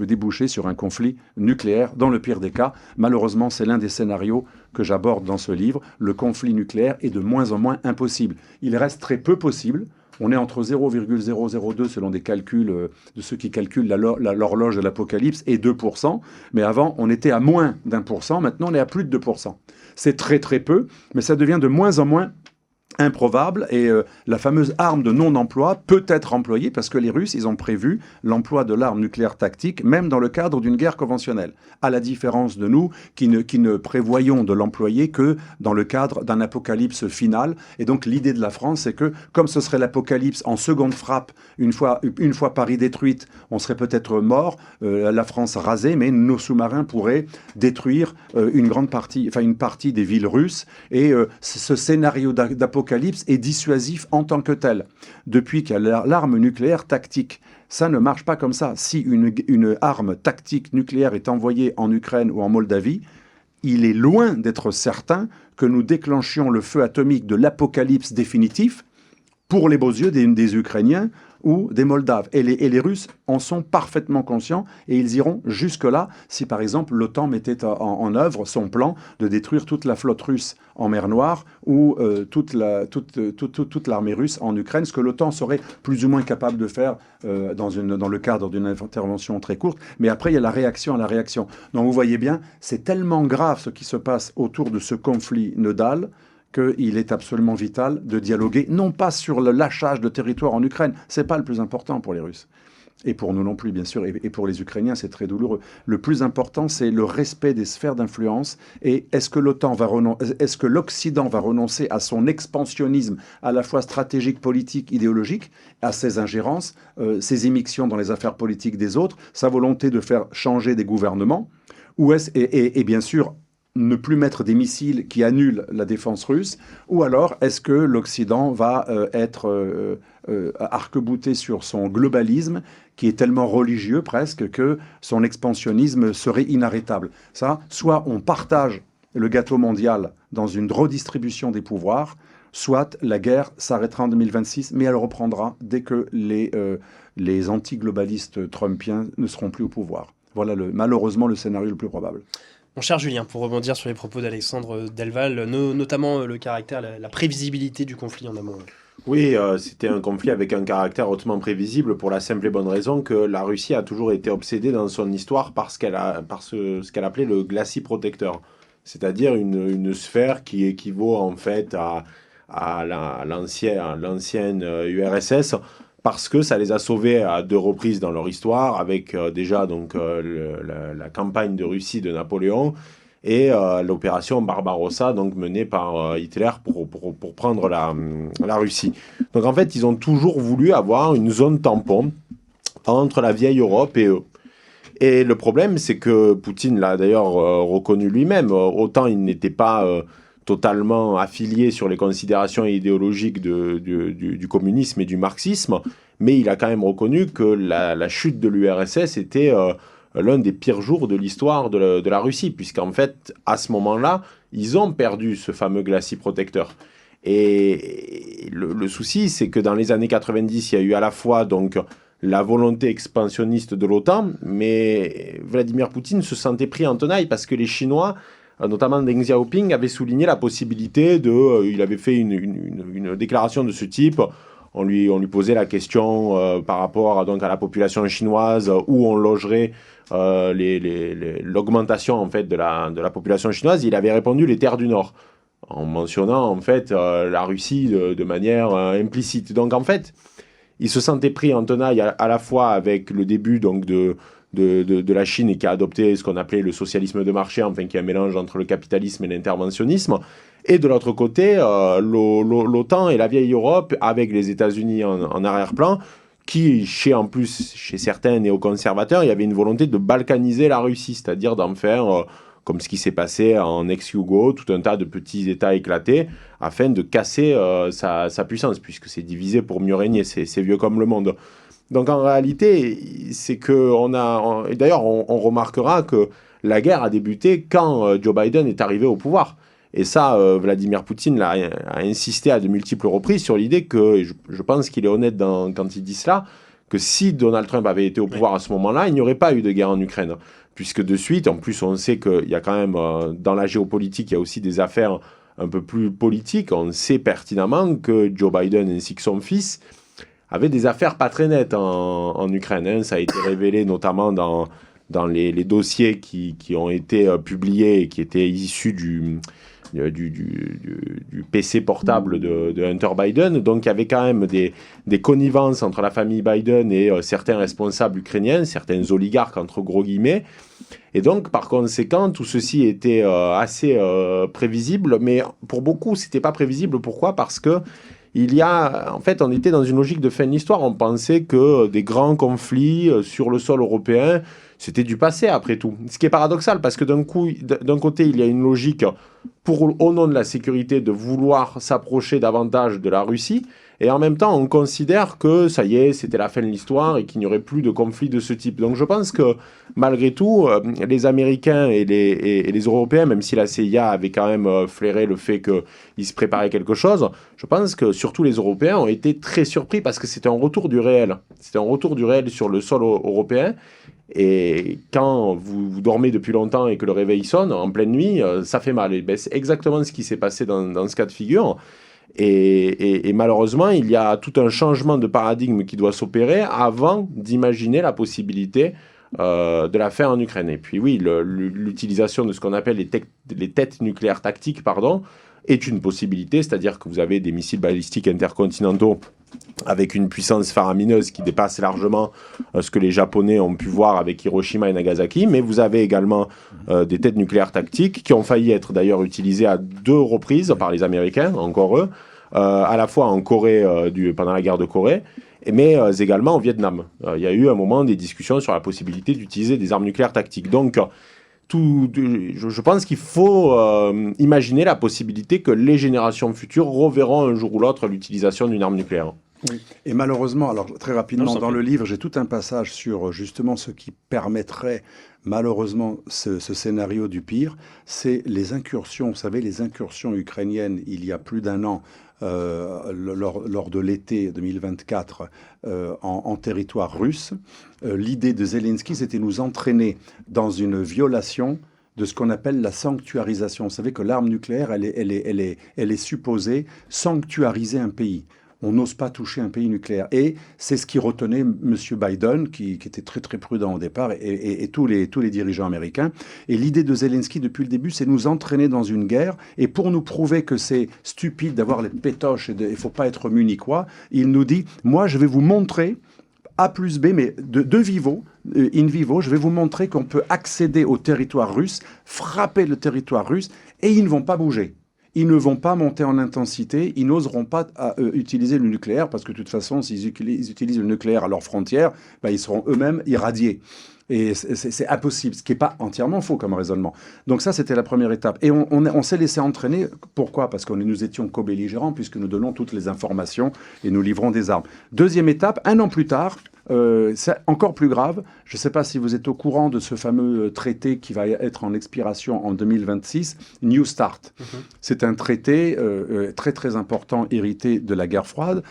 Speaker 1: déboucher sur un conflit nucléaire dans le pire des cas. Malheureusement, c'est l'un des scénarios que j'aborde dans ce livre. Le conflit nucléaire est de moins en moins impossible. Il reste très peu possible. On est entre 0,002 selon des calculs de ceux qui calculent l'horloge de l'apocalypse et 2%. Mais avant, on était à moins d'1%. Maintenant, on est à plus de 2%. C'est très peu, mais ça devient de moins en moins improbable, et la fameuse arme de non-emploi peut être employée parce que les Russes, ils ont prévu l'emploi de l'arme nucléaire tactique, même dans le cadre d'une guerre conventionnelle, à la différence de nous qui ne prévoyons de l'employer que dans le cadre d'un apocalypse final. Et donc l'idée de la France, c'est que comme ce serait l'apocalypse en seconde frappe, une fois Paris détruite, on serait peut-être mort, la France rasée, mais nos sous-marins pourraient détruire une partie des villes russes, et ce scénario d'apocalypse est dissuasif en tant que tel. Depuis qu'il y a l'arme nucléaire tactique, ça ne marche pas comme ça. Si une arme tactique nucléaire est envoyée en Ukraine ou en Moldavie, il est loin d'être certain que nous déclenchions le feu atomique de l'apocalypse définitif pour les beaux yeux des Ukrainiens ou des Moldaves. Et les Russes en sont parfaitement conscients, et ils iront jusque-là si, par exemple, l'OTAN mettait en œuvre son plan de détruire toute la flotte russe en mer Noire ou toute l'armée russe en Ukraine, ce que l'OTAN serait plus ou moins capable de faire dans le cadre d'une intervention très courte. Mais après, il y a la réaction à la réaction. Donc vous voyez bien, c'est tellement grave ce qui se passe autour de ce conflit nodal qu'il est absolument vital de dialoguer, non pas sur le lâchage de territoire en Ukraine, c'est pas le plus important pour les Russes. Et pour nous non plus, bien sûr, et pour les Ukrainiens, c'est très douloureux. Le plus important, c'est le respect des sphères d'influence. Et est-ce que l'Occident va renoncer à son expansionnisme, à la fois stratégique, politique, idéologique, à ses ingérences, ses immixtions dans les affaires politiques des autres, sa volonté de faire changer des gouvernements, et bien sûr, ne plus mettre des missiles qui annulent la défense russe, ou alors est-ce que l'Occident va être arc-bouté sur son globalisme, qui est tellement religieux presque que son expansionnisme serait inarrêtable. Ça, soit on partage le gâteau mondial dans une redistribution des pouvoirs, soit la guerre s'arrêtera en 2026, mais elle reprendra dès que les anti-globalistes trumpiens ne seront plus au pouvoir. Voilà malheureusement le scénario le plus probable.
Speaker 2: Mon cher Julien, pour rebondir sur les propos d'Alexandre Delval, notamment le caractère, la prévisibilité du conflit en amont.
Speaker 3: Oui, c'était un conflit avec un caractère hautement prévisible pour la simple et bonne raison que la Russie a toujours été obsédée dans son histoire par ce qu'elle appelait le glacis protecteur, c'est-à-dire une sphère qui équivaut en fait à l'ancienne URSS, parce que ça les a sauvés à 2 reprises dans leur histoire, avec déjà donc la campagne de Russie de Napoléon et l'opération Barbarossa, donc menée par Hitler pour prendre la Russie. Donc en fait, ils ont toujours voulu avoir une zone tampon entre la vieille Europe et eux. Et le problème, c'est que Poutine l'a d'ailleurs reconnu lui-même. Autant il n'était pas totalement affilié sur les considérations idéologiques du communisme et du marxisme, mais il a quand même reconnu que la chute de l'URSS était l'un des pires jours de l'histoire de la Russie, puisqu'en fait, à ce moment-là, ils ont perdu ce fameux glacis protecteur. Et le souci, c'est que dans les années 90, il y a eu à la fois donc la volonté expansionniste de l'OTAN, mais Vladimir Poutine se sentait pris en tenaille parce que les Chinois, notamment Deng Xiaoping, avait souligné la possibilité il avait fait une déclaration de ce type. On lui posait la question par rapport donc à la population chinoise, où on logerait l'augmentation en fait de la population chinoise. Il avait répondu les terres du Nord, en mentionnant en fait la Russie de manière implicite. Donc en fait, il se sentait pris en tenaille à la fois avec le début donc de la Chine, et qui a adopté ce qu'on appelait le socialisme de marché, enfin qui est un mélange entre le capitalisme et l'interventionnisme, et de l'autre côté, l'OTAN et la vieille Europe, avec les États-Unis en arrière-plan, qui, chez certains néoconservateurs, il y avait une volonté de balkaniser la Russie, c'est-à-dire d'en faire, comme ce qui s'est passé en ex-Yugo, tout un tas de petits États éclatés, afin de casser sa puissance, puisque c'est divisé pour mieux régner, c'est vieux comme le monde. Donc en réalité, c'est que et d'ailleurs on remarquera que la guerre a débuté quand Joe Biden est arrivé au pouvoir. Et ça, Vladimir Poutine a insisté à de multiples reprises sur l'idée que, et je pense qu'il est honnête quand il dit cela, que si Donald Trump avait été au pouvoir à ce moment-là, il n'y aurait pas eu de guerre en Ukraine. Puisque de suite, en plus on sait qu'il y a quand même, dans la géopolitique, il y a aussi des affaires un peu plus politiques. On sait pertinemment que Joe Biden ainsi que son fils avaient des affaires pas très nettes en Ukraine. Hein. Ça a été révélé notamment dans les dossiers qui ont été publiés et qui étaient issus du PC portable de Hunter Biden. Donc il y avait quand même des connivences entre la famille Biden et certains responsables ukrainiens, certains oligarques entre gros guillemets. Et donc par conséquent, tout ceci était assez prévisible, mais pour beaucoup, c'était pas prévisible. Pourquoi ? Parce que en fait, on était dans une logique de fin de l'histoire. On pensait que des grands conflits sur le sol européen, c'était du passé après tout. Ce qui est paradoxal, parce que d'un côté, il y a une logique au nom de la sécurité de vouloir s'approcher davantage de la Russie, et en même temps, on considère que ça y est, c'était la fin de l'histoire et qu'il n'y aurait plus de conflits de ce type. Donc je pense que malgré tout, les Américains et les Européens, même si la CIA avait quand même flairé le fait qu'ils se préparaient quelque chose, je pense que surtout les Européens ont été très surpris parce que c'était un retour du réel. C'était un retour du réel sur le sol européen. Et quand vous dormez depuis longtemps et que le réveil sonne en pleine nuit, ça fait mal. Et ben, c'est exactement ce qui s'est passé dans ce cas de figure. Et malheureusement, il y a tout un changement de paradigme qui doit s'opérer avant d'imaginer la possibilité de la faire en Ukraine. Et puis oui, l'utilisation de ce qu'on appelle les têtes nucléaires tactiques, est une possibilité, c'est-à-dire que vous avez des missiles balistiques intercontinentaux avec une puissance faramineuse qui dépasse largement ce que les Japonais ont pu voir avec Hiroshima et Nagasaki, mais vous avez également des têtes nucléaires tactiques qui ont failli être d'ailleurs utilisées à 2 reprises par les Américains, encore eux, à la fois en Corée, pendant la guerre de Corée, mais également au Vietnam. Il y a eu un moment des discussions sur la possibilité d'utiliser des armes nucléaires tactiques. Donc, je pense qu'il faut imaginer la possibilité que les générations futures reverront un jour ou l'autre l'utilisation d'une arme nucléaire.
Speaker 1: Oui. Et malheureusement, alors très rapidement, dans le livre, j'ai tout un passage sur justement ce qui permettrait malheureusement ce scénario du pire, c'est les incursions. Vous savez, les incursions ukrainiennes, il y a plus d'un an, lors de l'été 2024 en territoire russe. L'idée de Zelensky, c'était nous entraîner dans une violation de ce qu'on appelle la sanctuarisation. Vous savez que l'arme nucléaire, elle est supposée sanctuariser un pays. On n'ose pas toucher un pays nucléaire. Et c'est ce qui retenait M. Biden, qui était très très prudent au départ, et tous les dirigeants américains. Et l'idée de Zelensky, depuis le début, c'est nous entraîner dans une guerre. Et pour nous prouver que c'est stupide d'avoir les pétoches et il ne faut pas être munichois, il nous dit, moi je vais vous montrer, A plus B, mais de vivo, in vivo, je vais vous montrer qu'on peut accéder au territoire russe, frapper le territoire russe, et ils ne vont pas bouger. Ils ne vont pas monter en intensité, ils n'oseront pas utiliser le nucléaire, parce que de toute façon, s'ils utilisent le nucléaire à leurs frontières, ils seront eux-mêmes irradiés. Et c'est impossible, ce qui n'est pas entièrement faux comme raisonnement. Donc ça, c'était la première étape. Et on s'est laissé entraîner. Pourquoi ? Parce que nous étions co-belligérants, puisque nous donnons toutes les informations et nous livrons des armes. Deuxième étape, 1 an plus tard, c'est encore plus grave. Je ne sais pas si vous êtes au courant de ce fameux traité qui va être en expiration en 2026, New Start. C'est un traité très très important, hérité de la guerre froide,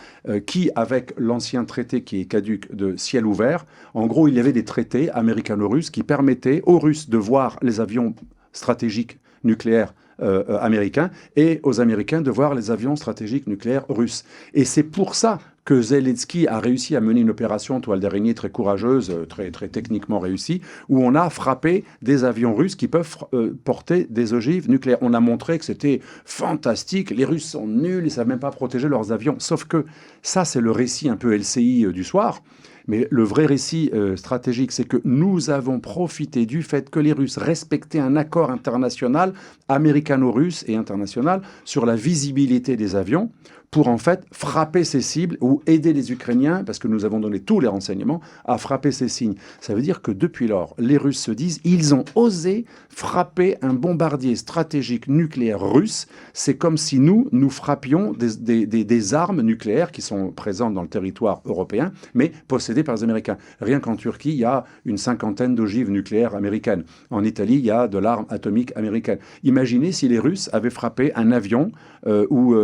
Speaker 1: qui, avec l'ancien traité qui est caduc de ciel ouvert, en gros, il y avait des traités américano-russes qui permettaient aux Russes de voir les avions stratégiques nucléaires américains et aux Américains de voir les avions stratégiques nucléaires russes. Et c'est pour ça que Zelensky a réussi à mener une opération toile d'araignée très courageuse, très, très techniquement réussie, où on a frappé des avions russes qui peuvent porter des ogives nucléaires. On a montré que c'était fantastique, les Russes sont nuls, ils ne savent même pas protéger leurs avions. Sauf que ça, c'est le récit un peu LCI du soir. Mais le vrai récit stratégique, c'est que nous avons profité du fait que les Russes respectaient un accord international, américano-russe et international, sur la visibilité des avions, pour en fait frapper ces cibles ou aider les Ukrainiens, parce que nous avons donné tous les renseignements, à frapper ces signes. Ça veut dire que depuis lors, les Russes se disent, ils ont osé frapper un bombardier stratégique nucléaire russe. C'est comme si nous frappions des armes nucléaires qui sont présentes dans le territoire européen, mais possédées par les Américains. Rien qu'en Turquie, il y a une 50aine d'ogives nucléaires américaines. En Italie, il y a de l'arme atomique américaine. Imaginez si les Russes avaient frappé un avion ou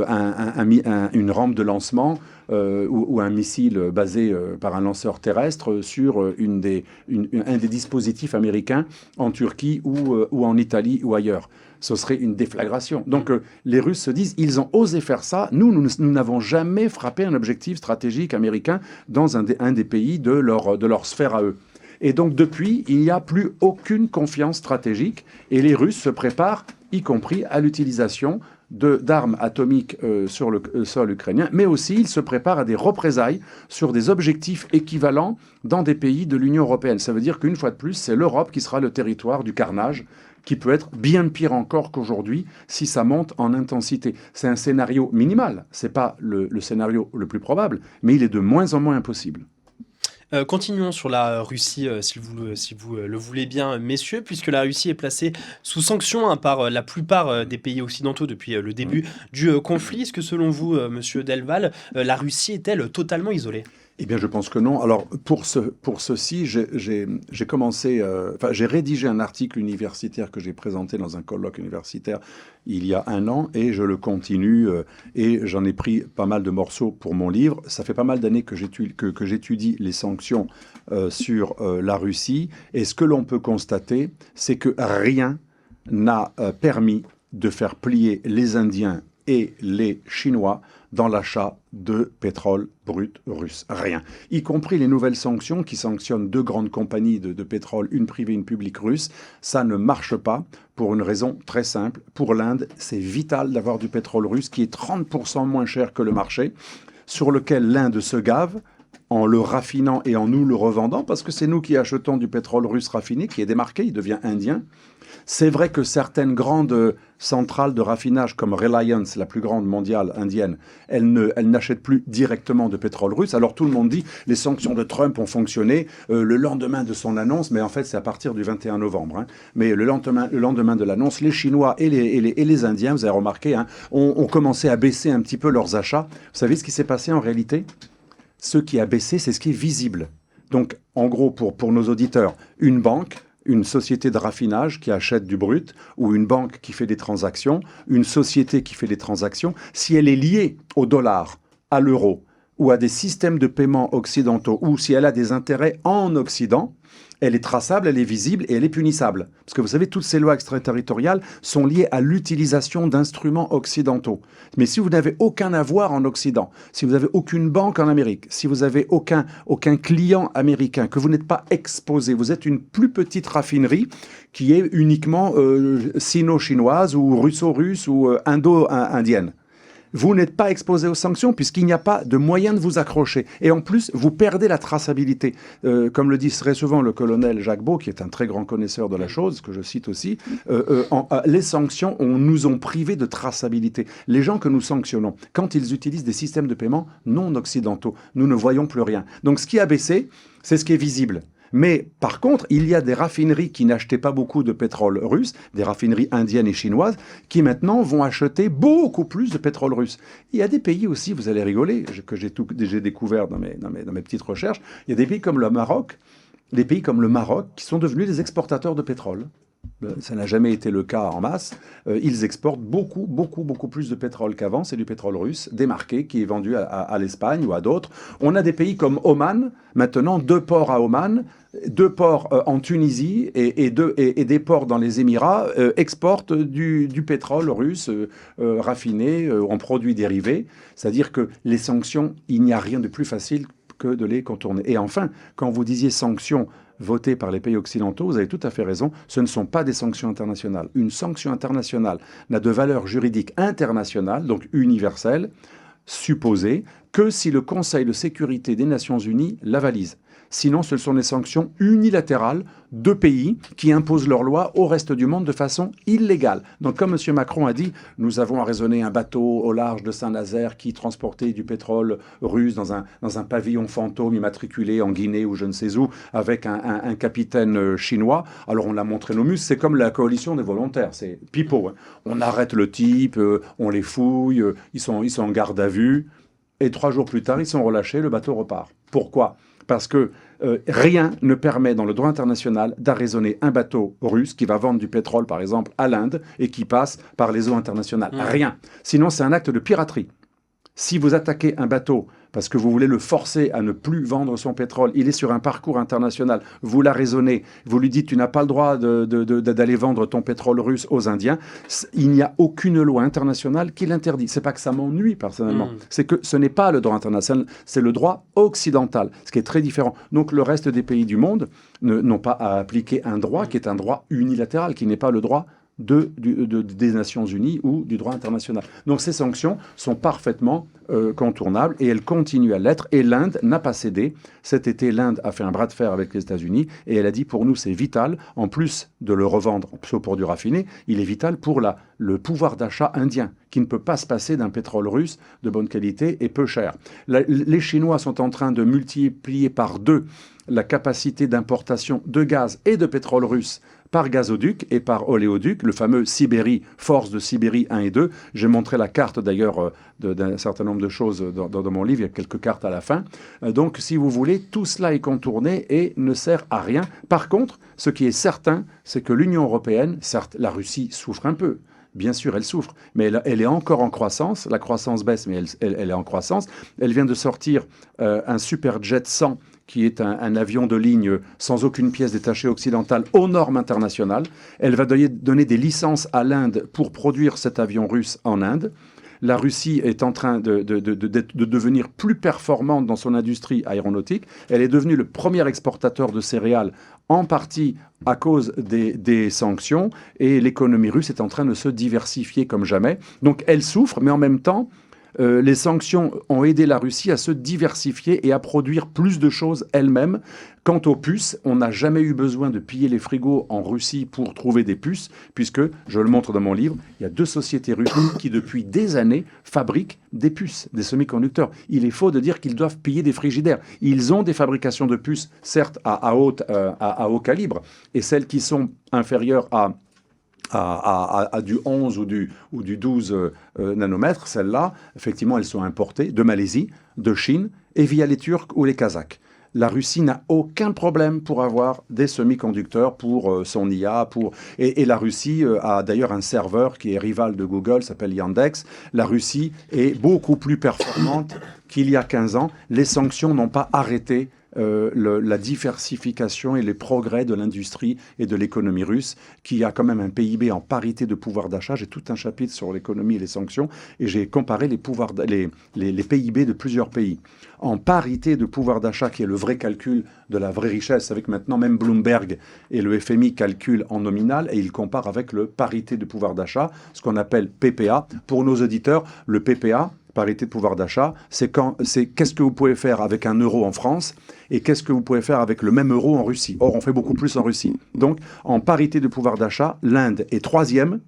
Speaker 1: une rampe de lancement ou un missile basé par un lanceur terrestre sur un des dispositifs américains en Turquie ou en Italie ou ailleurs. Ce serait une déflagration. Donc les Russes se disent, ils ont osé faire ça. Nous n'avons jamais frappé un objectif stratégique américain dans un des pays de leur sphère à eux. Et donc depuis, il n'y a plus aucune confiance stratégique et les Russes se préparent, y compris à l'utilisation d'armes atomiques sur le sol ukrainien, mais aussi ils se préparent à des représailles sur des objectifs équivalents dans des pays de l'Union européenne. Ça veut dire qu'une fois de plus, c'est l'Europe qui sera le territoire du carnage, qui peut être bien pire encore qu'aujourd'hui si ça monte en intensité. C'est un scénario minimal, ce n'est pas le scénario le plus probable, mais il est de moins en moins impossible.
Speaker 2: Continuons sur la Russie, si vous le voulez bien, messieurs, puisque la Russie est placée sous sanction par la plupart des pays occidentaux depuis le début du conflit. Est-ce que selon vous, monsieur Delval, la Russie est-elle totalement isolée ?
Speaker 1: Eh bien, je pense que non. Alors, pour ceci, j'ai commencé, j'ai rédigé un article universitaire que j'ai présenté dans un colloque universitaire il y a 1 an, et je le continue, et j'en ai pris pas mal de morceaux pour mon livre. Ça fait pas mal d'années que j'étudie les sanctions sur la Russie, et ce que l'on peut constater, c'est que rien n'a permis de faire plier les Indiens et les Chinois dans l'achat de pétrole brut russe. Rien. Y compris les nouvelles sanctions qui sanctionnent 2 grandes compagnies de pétrole, une privée, une publique russe. Ça ne marche pas pour une raison très simple. Pour l'Inde, c'est vital d'avoir du pétrole russe qui est 30% moins cher que le marché, sur lequel l'Inde se gave en le raffinant et en nous le revendant, parce que c'est nous qui achetons du pétrole russe raffiné, qui est démarqué, il devient indien. C'est vrai que certaines grandes centrales de raffinage comme Reliance, la plus grande mondiale indienne, elles n'achètent plus directement de pétrole russe. Alors tout le monde dit les sanctions de Trump ont fonctionné le lendemain de son annonce, mais en fait c'est à partir du 21 novembre. Hein. Mais le lendemain de l'annonce, les Chinois et les Indiens, vous avez remarqué, hein, ont commencé à baisser un petit peu leurs achats. Vous savez ce qui s'est passé en réalité ? Ce qui a baissé, c'est ce qui est visible. Donc en gros, pour nos auditeurs, une banque, une société de raffinage qui achète du brut, ou une banque qui fait des transactions, une société qui fait des transactions, si elle est liée au dollar, à l'euro, ou à des systèmes de paiement occidentaux, ou si elle a des intérêts en Occident, elle est traçable, elle est visible et elle est punissable. Parce que vous savez, toutes ces lois extraterritoriales sont liées à l'utilisation d'instruments occidentaux. Mais si vous n'avez aucun avoir en Occident, si vous n'avez aucune banque en Amérique, si vous n'avez aucun client américain, que vous n'êtes pas exposé, vous êtes une plus petite raffinerie qui est uniquement sino-chinoise ou russo-russe ou indo-indienne. Vous n'êtes pas exposé aux sanctions puisqu'il n'y a pas de moyen de vous accrocher. Et en plus, vous perdez la traçabilité. Comme le dit très souvent le colonel Jacques Beau, qui est un très grand connaisseur de la chose, que je cite aussi, les sanctions nous ont privés de traçabilité. Les gens que nous sanctionnons, quand ils utilisent des systèmes de paiement non occidentaux, nous ne voyons plus rien. Donc ce qui a baissé, c'est ce qui est visible. Mais par contre, il y a des raffineries qui n'achetaient pas beaucoup de pétrole russe, des raffineries indiennes et chinoises, qui maintenant vont acheter beaucoup plus de pétrole russe. Il y a des pays aussi, vous allez rigoler, que j'ai découvert dans mes petites recherches, il y a des pays comme le Maroc, qui sont devenus des exportateurs de pétrole. Ça n'a jamais été le cas en masse. Ils exportent beaucoup plus de pétrole qu'avant. C'est du pétrole russe démarqué qui est vendu à l'Espagne ou à d'autres. On a des pays comme Oman, maintenant 2 ports à Oman, 2 ports en Tunisie et des ports dans les Émirats exportent du pétrole russe raffiné en produits dérivés. C'est-à-dire que les sanctions, il n'y a rien de plus facile que de les contourner. Et enfin, quand vous disiez sanctions votées par les pays occidentaux, vous avez tout à fait raison, ce ne sont pas des sanctions internationales. Une sanction internationale n'a de valeur juridique internationale, donc universelle, supposée, que si le Conseil de sécurité des Nations Unies l'avalise. Sinon, ce sont des sanctions unilatérales de pays qui imposent leurs lois au reste du monde de façon illégale. Donc, comme M. Macron a dit, nous avons arraisonné un bateau au large de Saint-Nazaire qui transportait du pétrole russe dans un pavillon fantôme immatriculé en Guinée ou je ne sais où, avec un capitaine chinois. Alors, on a montré nos muscles. C'est comme la coalition des volontaires. C'est pipeau. Hein. On arrête le type, on les fouille, ils sont en garde à vue. Et 3 jours plus tard, ils sont relâchés, le bateau repart. Pourquoi ? Parce que rien ne permet dans le droit international d'arraisonner un bateau russe qui va vendre du pétrole, par exemple, à l'Inde et qui passe par les eaux internationales. Rien. Sinon, c'est un acte de piraterie. Si vous attaquez un bateau parce que vous voulez le forcer à ne plus vendre son pétrole. Il est sur un parcours international. Vous la raisonnez. Vous lui dites, tu n'as pas le droit d'aller vendre ton pétrole russe aux Indiens. Il n'y a aucune loi internationale qui l'interdit. C'est pas que ça m'ennuie personnellement. C'est que ce n'est pas le droit international, c'est le droit occidental, ce qui est très différent. Donc le reste des pays du monde n'ont pas à appliquer un droit qui est un droit unilatéral, qui n'est pas le droit des Nations Unies ou du droit international. Donc ces sanctions sont parfaitement contournables et elles continuent à l'être. Et l'Inde n'a pas cédé. Cet été, l'Inde a fait un bras de fer avec les États-Unis et elle a dit pour nous c'est vital, en plus de le revendre pour du raffiné, il est vital pour le pouvoir d'achat indien qui ne peut pas se passer d'un pétrole russe de bonne qualité et peu cher. Les Chinois sont en train de multiplier par 2 la capacité d'importation de gaz et de pétrole russe par gazoduc et par oléoduc, le fameux Sibérie, Force de Sibérie 1 et 2. J'ai montré la carte d'ailleurs d'un certain nombre de choses dans mon livre, il y a quelques cartes à la fin. Donc si vous voulez, tout cela est contourné et ne sert à rien. Par contre, ce qui est certain, c'est que l'Union européenne, certes la Russie souffre un peu, bien sûr, elle souffre, mais elle est encore en croissance. La croissance baisse, mais elle est en croissance. Elle vient de sortir un Superjet 100 qui est un avion de ligne sans aucune pièce détachée occidentale aux normes internationales. Elle va donner des licences à l'Inde pour produire cet avion russe en Inde. La Russie est en train de devenir plus performante dans son industrie aéronautique. Elle est devenue le premier exportateur de céréales, en partie à cause des sanctions. Et l'économie russe est en train de se diversifier comme jamais. Donc elle souffre, mais en même temps, les sanctions ont aidé la Russie à se diversifier et à produire plus de choses elle-même. Quant aux puces, on n'a jamais eu besoin de piller les frigos en Russie pour trouver des puces, puisque, je le montre dans mon livre, il y a 2 sociétés russes qui, depuis des années, fabriquent des puces, des semi-conducteurs. Il est faux de dire qu'ils doivent piller des frigidaires. Ils ont des fabrications de puces, certes à haut calibre, et celles qui sont inférieures à du 11 ou du 12 nanomètres, celles-là, effectivement, elles sont importées de Malaisie, de Chine, et via les Turcs ou les Kazakhs. La Russie n'a aucun problème pour avoir des semi-conducteurs pour son IA. Et la Russie a d'ailleurs un serveur qui est rival de Google, s'appelle Yandex. La Russie est beaucoup plus performante qu'il y a 15 ans. Les sanctions n'ont pas arrêté la diversification et les progrès de l'industrie et de l'économie russe, qui a quand même un PIB en parité de pouvoir d'achat. J'ai tout un chapitre sur l'économie et les sanctions, et j'ai comparé les PIB de plusieurs pays. En parité de pouvoir d'achat, qui est le vrai calcul de la vraie richesse, avec maintenant même Bloomberg et le FMI calculent en nominal, et ils comparent avec le parité de pouvoir d'achat, ce qu'on appelle PPA. Pour nos auditeurs, le PPA, parité de pouvoir d'achat, c'est qu'est-ce que vous pouvez faire avec 1 euro en France et qu'est-ce que vous pouvez faire avec le même euro en Russie. Or, on fait beaucoup plus en Russie. Donc, en parité de pouvoir d'achat, l'Inde est 3e,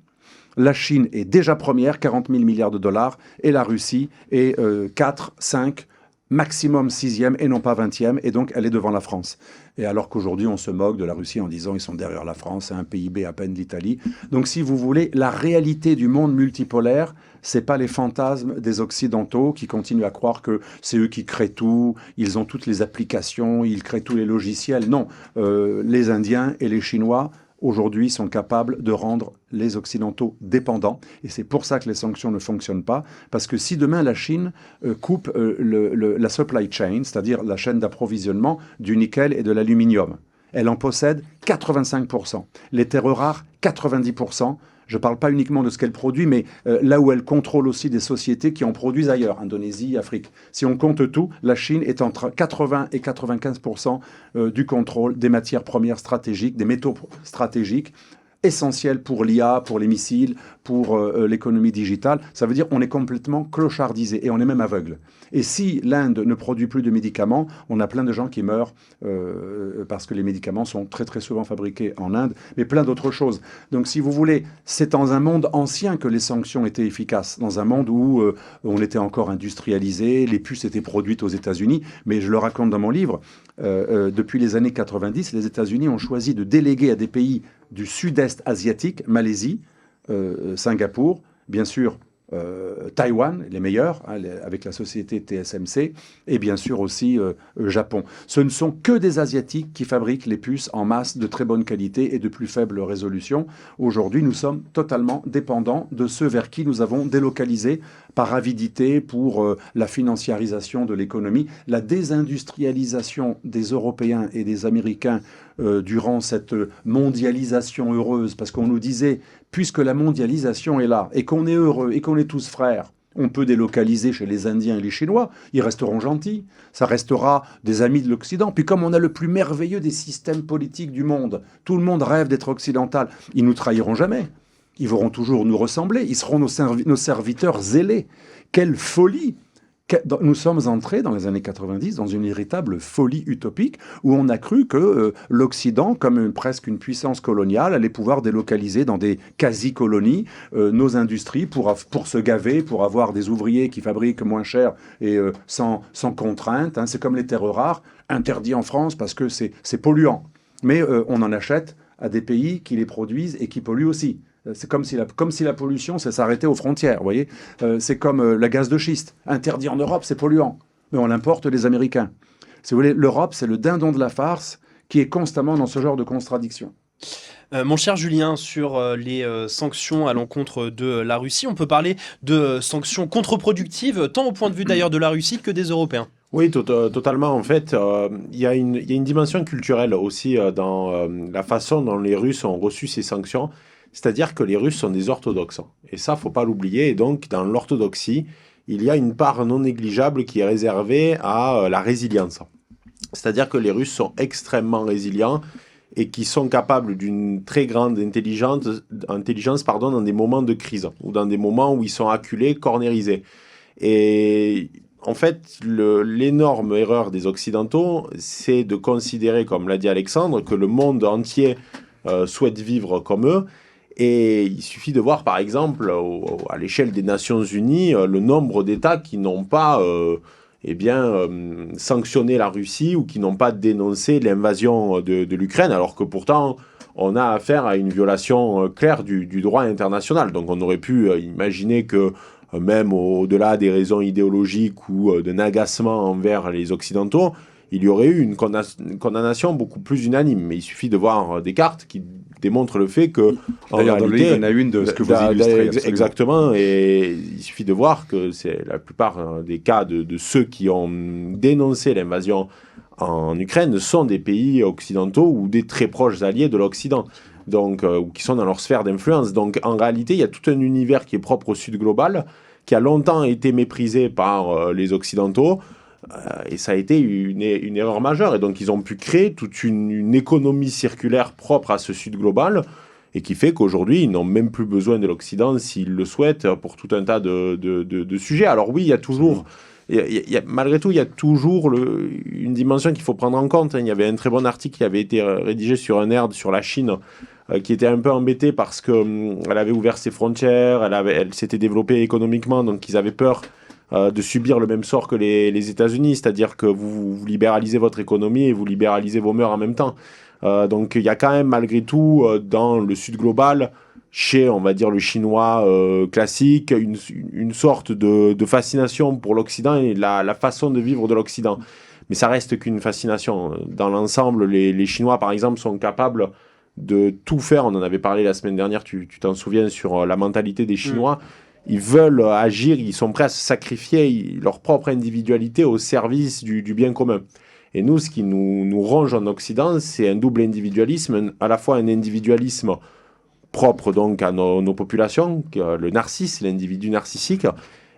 Speaker 1: la Chine est déjà première, 40 000 milliards de dollars, et la Russie est 4, 5, maximum 6e et non pas 20e, et donc elle est devant la France. Et alors qu'aujourd'hui, on se moque de la Russie en disant ils sont derrière la France, c'est un PIB à peine l'Italie. Donc si vous voulez, la réalité du monde multipolaire, c'est pas les fantasmes des Occidentaux qui continuent à croire que c'est eux qui créent tout, ils ont toutes les applications, ils créent tous les logiciels. Non, les Indiens et les Chinois aujourd'hui sont capables de rendre les Occidentaux dépendants. Et c'est pour ça que les sanctions ne fonctionnent pas. Parce que si demain la Chine coupe la supply chain, c'est-à-dire la chaîne d'approvisionnement du nickel et de l'aluminium, elle en possède 85%. Les terres rares, 90%. Je ne parle pas uniquement de ce qu'elle produit, mais là où elle contrôle aussi des sociétés qui en produisent ailleurs, Indonésie, Afrique. Si on compte tout, la Chine est entre 80 et 95% du contrôle des matières premières stratégiques, des métaux stratégiques, essentiels pour l'IA, pour les missiles, pour l'économie digitale. Ça veut dire qu'on est complètement clochardisé et on est même aveugle. Et si l'Inde ne produit plus de médicaments, on a plein de gens qui meurent parce que les médicaments sont très très souvent fabriqués en Inde, mais plein d'autres choses. Donc si vous voulez, c'est dans un monde ancien que les sanctions étaient efficaces, dans un monde où on était encore industrialisé, les puces étaient produites aux États-Unis, mais je le raconte dans mon livre, depuis les années 90, les États-Unis ont choisi de déléguer à des pays du sud-est asiatique, Malaisie, Singapour, bien sûr Taïwan, les meilleurs, avec la société TSMC, et bien sûr aussi Japon. Ce ne sont que des Asiatiques qui fabriquent les puces en masse de très bonne qualité et de plus faible résolution. Aujourd'hui, nous sommes totalement dépendants de ceux vers qui nous avons délocalisé par avidité pour la financiarisation de l'économie, la désindustrialisation des Européens et des Américains durant cette mondialisation heureuse, parce qu'on nous disait, puisque la mondialisation est là, et qu'on est heureux, et qu'on est tous frères, on peut délocaliser chez les Indiens et les Chinois, ils resteront gentils, ça restera des amis de l'Occident. Puis comme on a le plus merveilleux des systèmes politiques du monde, tout le monde rêve d'être occidental, ils nous trahiront jamais. Ils vont toujours nous ressembler, ils seront nos serviteurs zélés. Quelle folie! Nous sommes entrés dans les années 90 dans une véritable folie utopique où on a cru que l'Occident, comme presque une puissance coloniale, allait pouvoir délocaliser dans des quasi-colonies nos industries pour se gaver, pour avoir des ouvriers qui fabriquent moins cher et sans contrainte. Hein. C'est comme les terres rares, interdits en France parce que c'est polluant. Mais on en achète à des pays qui les produisent et qui polluent aussi. C'est comme si la pollution s'arrêtait aux frontières, vous voyez. C'est comme le gaz de schiste. Interdit en Europe, c'est polluant. Mais on l'importe des Américains. Si vous voulez, l'Europe, c'est le dindon de la farce qui est constamment dans ce genre de contradiction.
Speaker 2: Mon cher Julien, sur les sanctions à l'encontre de la Russie, on peut parler de sanctions contre-productives, tant au point de vue d'ailleurs de la Russie que des Européens.
Speaker 3: Oui, totalement. En fait, il y a une dimension culturelle aussi dans la façon dont les Russes ont reçu ces sanctions. C'est-à-dire que les Russes sont des orthodoxes. Et ça, faut pas l'oublier. Et donc, dans l'orthodoxie, il y a une part non négligeable qui est réservée à la résilience. C'est-à-dire que les Russes sont extrêmement résilients et qui sont capables d'une très grande intelligence dans des moments de crise ou dans des moments où ils sont acculés, cornérisés. Et en fait, l'énorme erreur des Occidentaux, c'est de considérer, comme l'a dit Alexandre, que le monde entier souhaite vivre comme eux. Et il suffit de voir, par exemple, à l'échelle des Nations Unies, le nombre d'États qui n'ont pas sanctionné la Russie ou qui n'ont pas dénoncé l'invasion de l'Ukraine, alors que pourtant, on a affaire à une violation claire du droit international. Donc on aurait pu imaginer que, même au-delà des raisons idéologiques ou d'un agacement envers les Occidentaux, il y aurait eu une condamnation beaucoup plus unanime. Mais il suffit de voir des cartes qui démontrent le fait que...
Speaker 1: D'ailleurs, dans le livre, il y en a une de ce que vous illustrez.
Speaker 3: Exactement, et il suffit de voir que c'est la plupart des cas de ceux qui ont dénoncé l'invasion en Ukraine sont des pays occidentaux ou des très proches alliés de l'Occident, donc ou qui sont dans leur sphère d'influence. Donc en réalité, il y a tout un univers qui est propre au Sud global, qui a longtemps été méprisé par les Occidentaux, et ça a été une erreur majeure. Et donc ils ont pu créer toute une économie circulaire propre à ce Sud global, et qui fait qu'aujourd'hui, ils n'ont même plus besoin de l'Occident s'ils le souhaitent pour tout un tas de sujets. Alors oui, il y a toujours... malgré tout, il y a toujours une dimension qu'il faut prendre en compte. Il y avait un très bon article qui avait été rédigé sur un nerd sur la Chine, qui était un peu embêté parce qu'elle avait ouvert ses frontières, elle s'était développée économiquement, donc ils avaient peur de subir le même sort que les États-Unis, c'est-à-dire que vous libéralisez votre économie et vous libéralisez vos mœurs en même temps. Donc il y a quand même malgré tout dans le Sud global, chez on va dire le Chinois classique, une sorte de fascination pour l'Occident et la façon de vivre de l'Occident. Mais ça reste qu'une fascination. Dans l'ensemble, les Chinois par exemple sont capables de tout faire. On en avait parlé la semaine dernière, tu t'en souviens, sur la mentalité des Chinois. Ils veulent agir, ils sont prêts à se sacrifier leur propre individualité au service du bien commun. Et nous, ce qui nous ronge en Occident, c'est un double individualisme, à la fois un individualisme propre donc à nos populations, le narcisse, l'individu narcissique,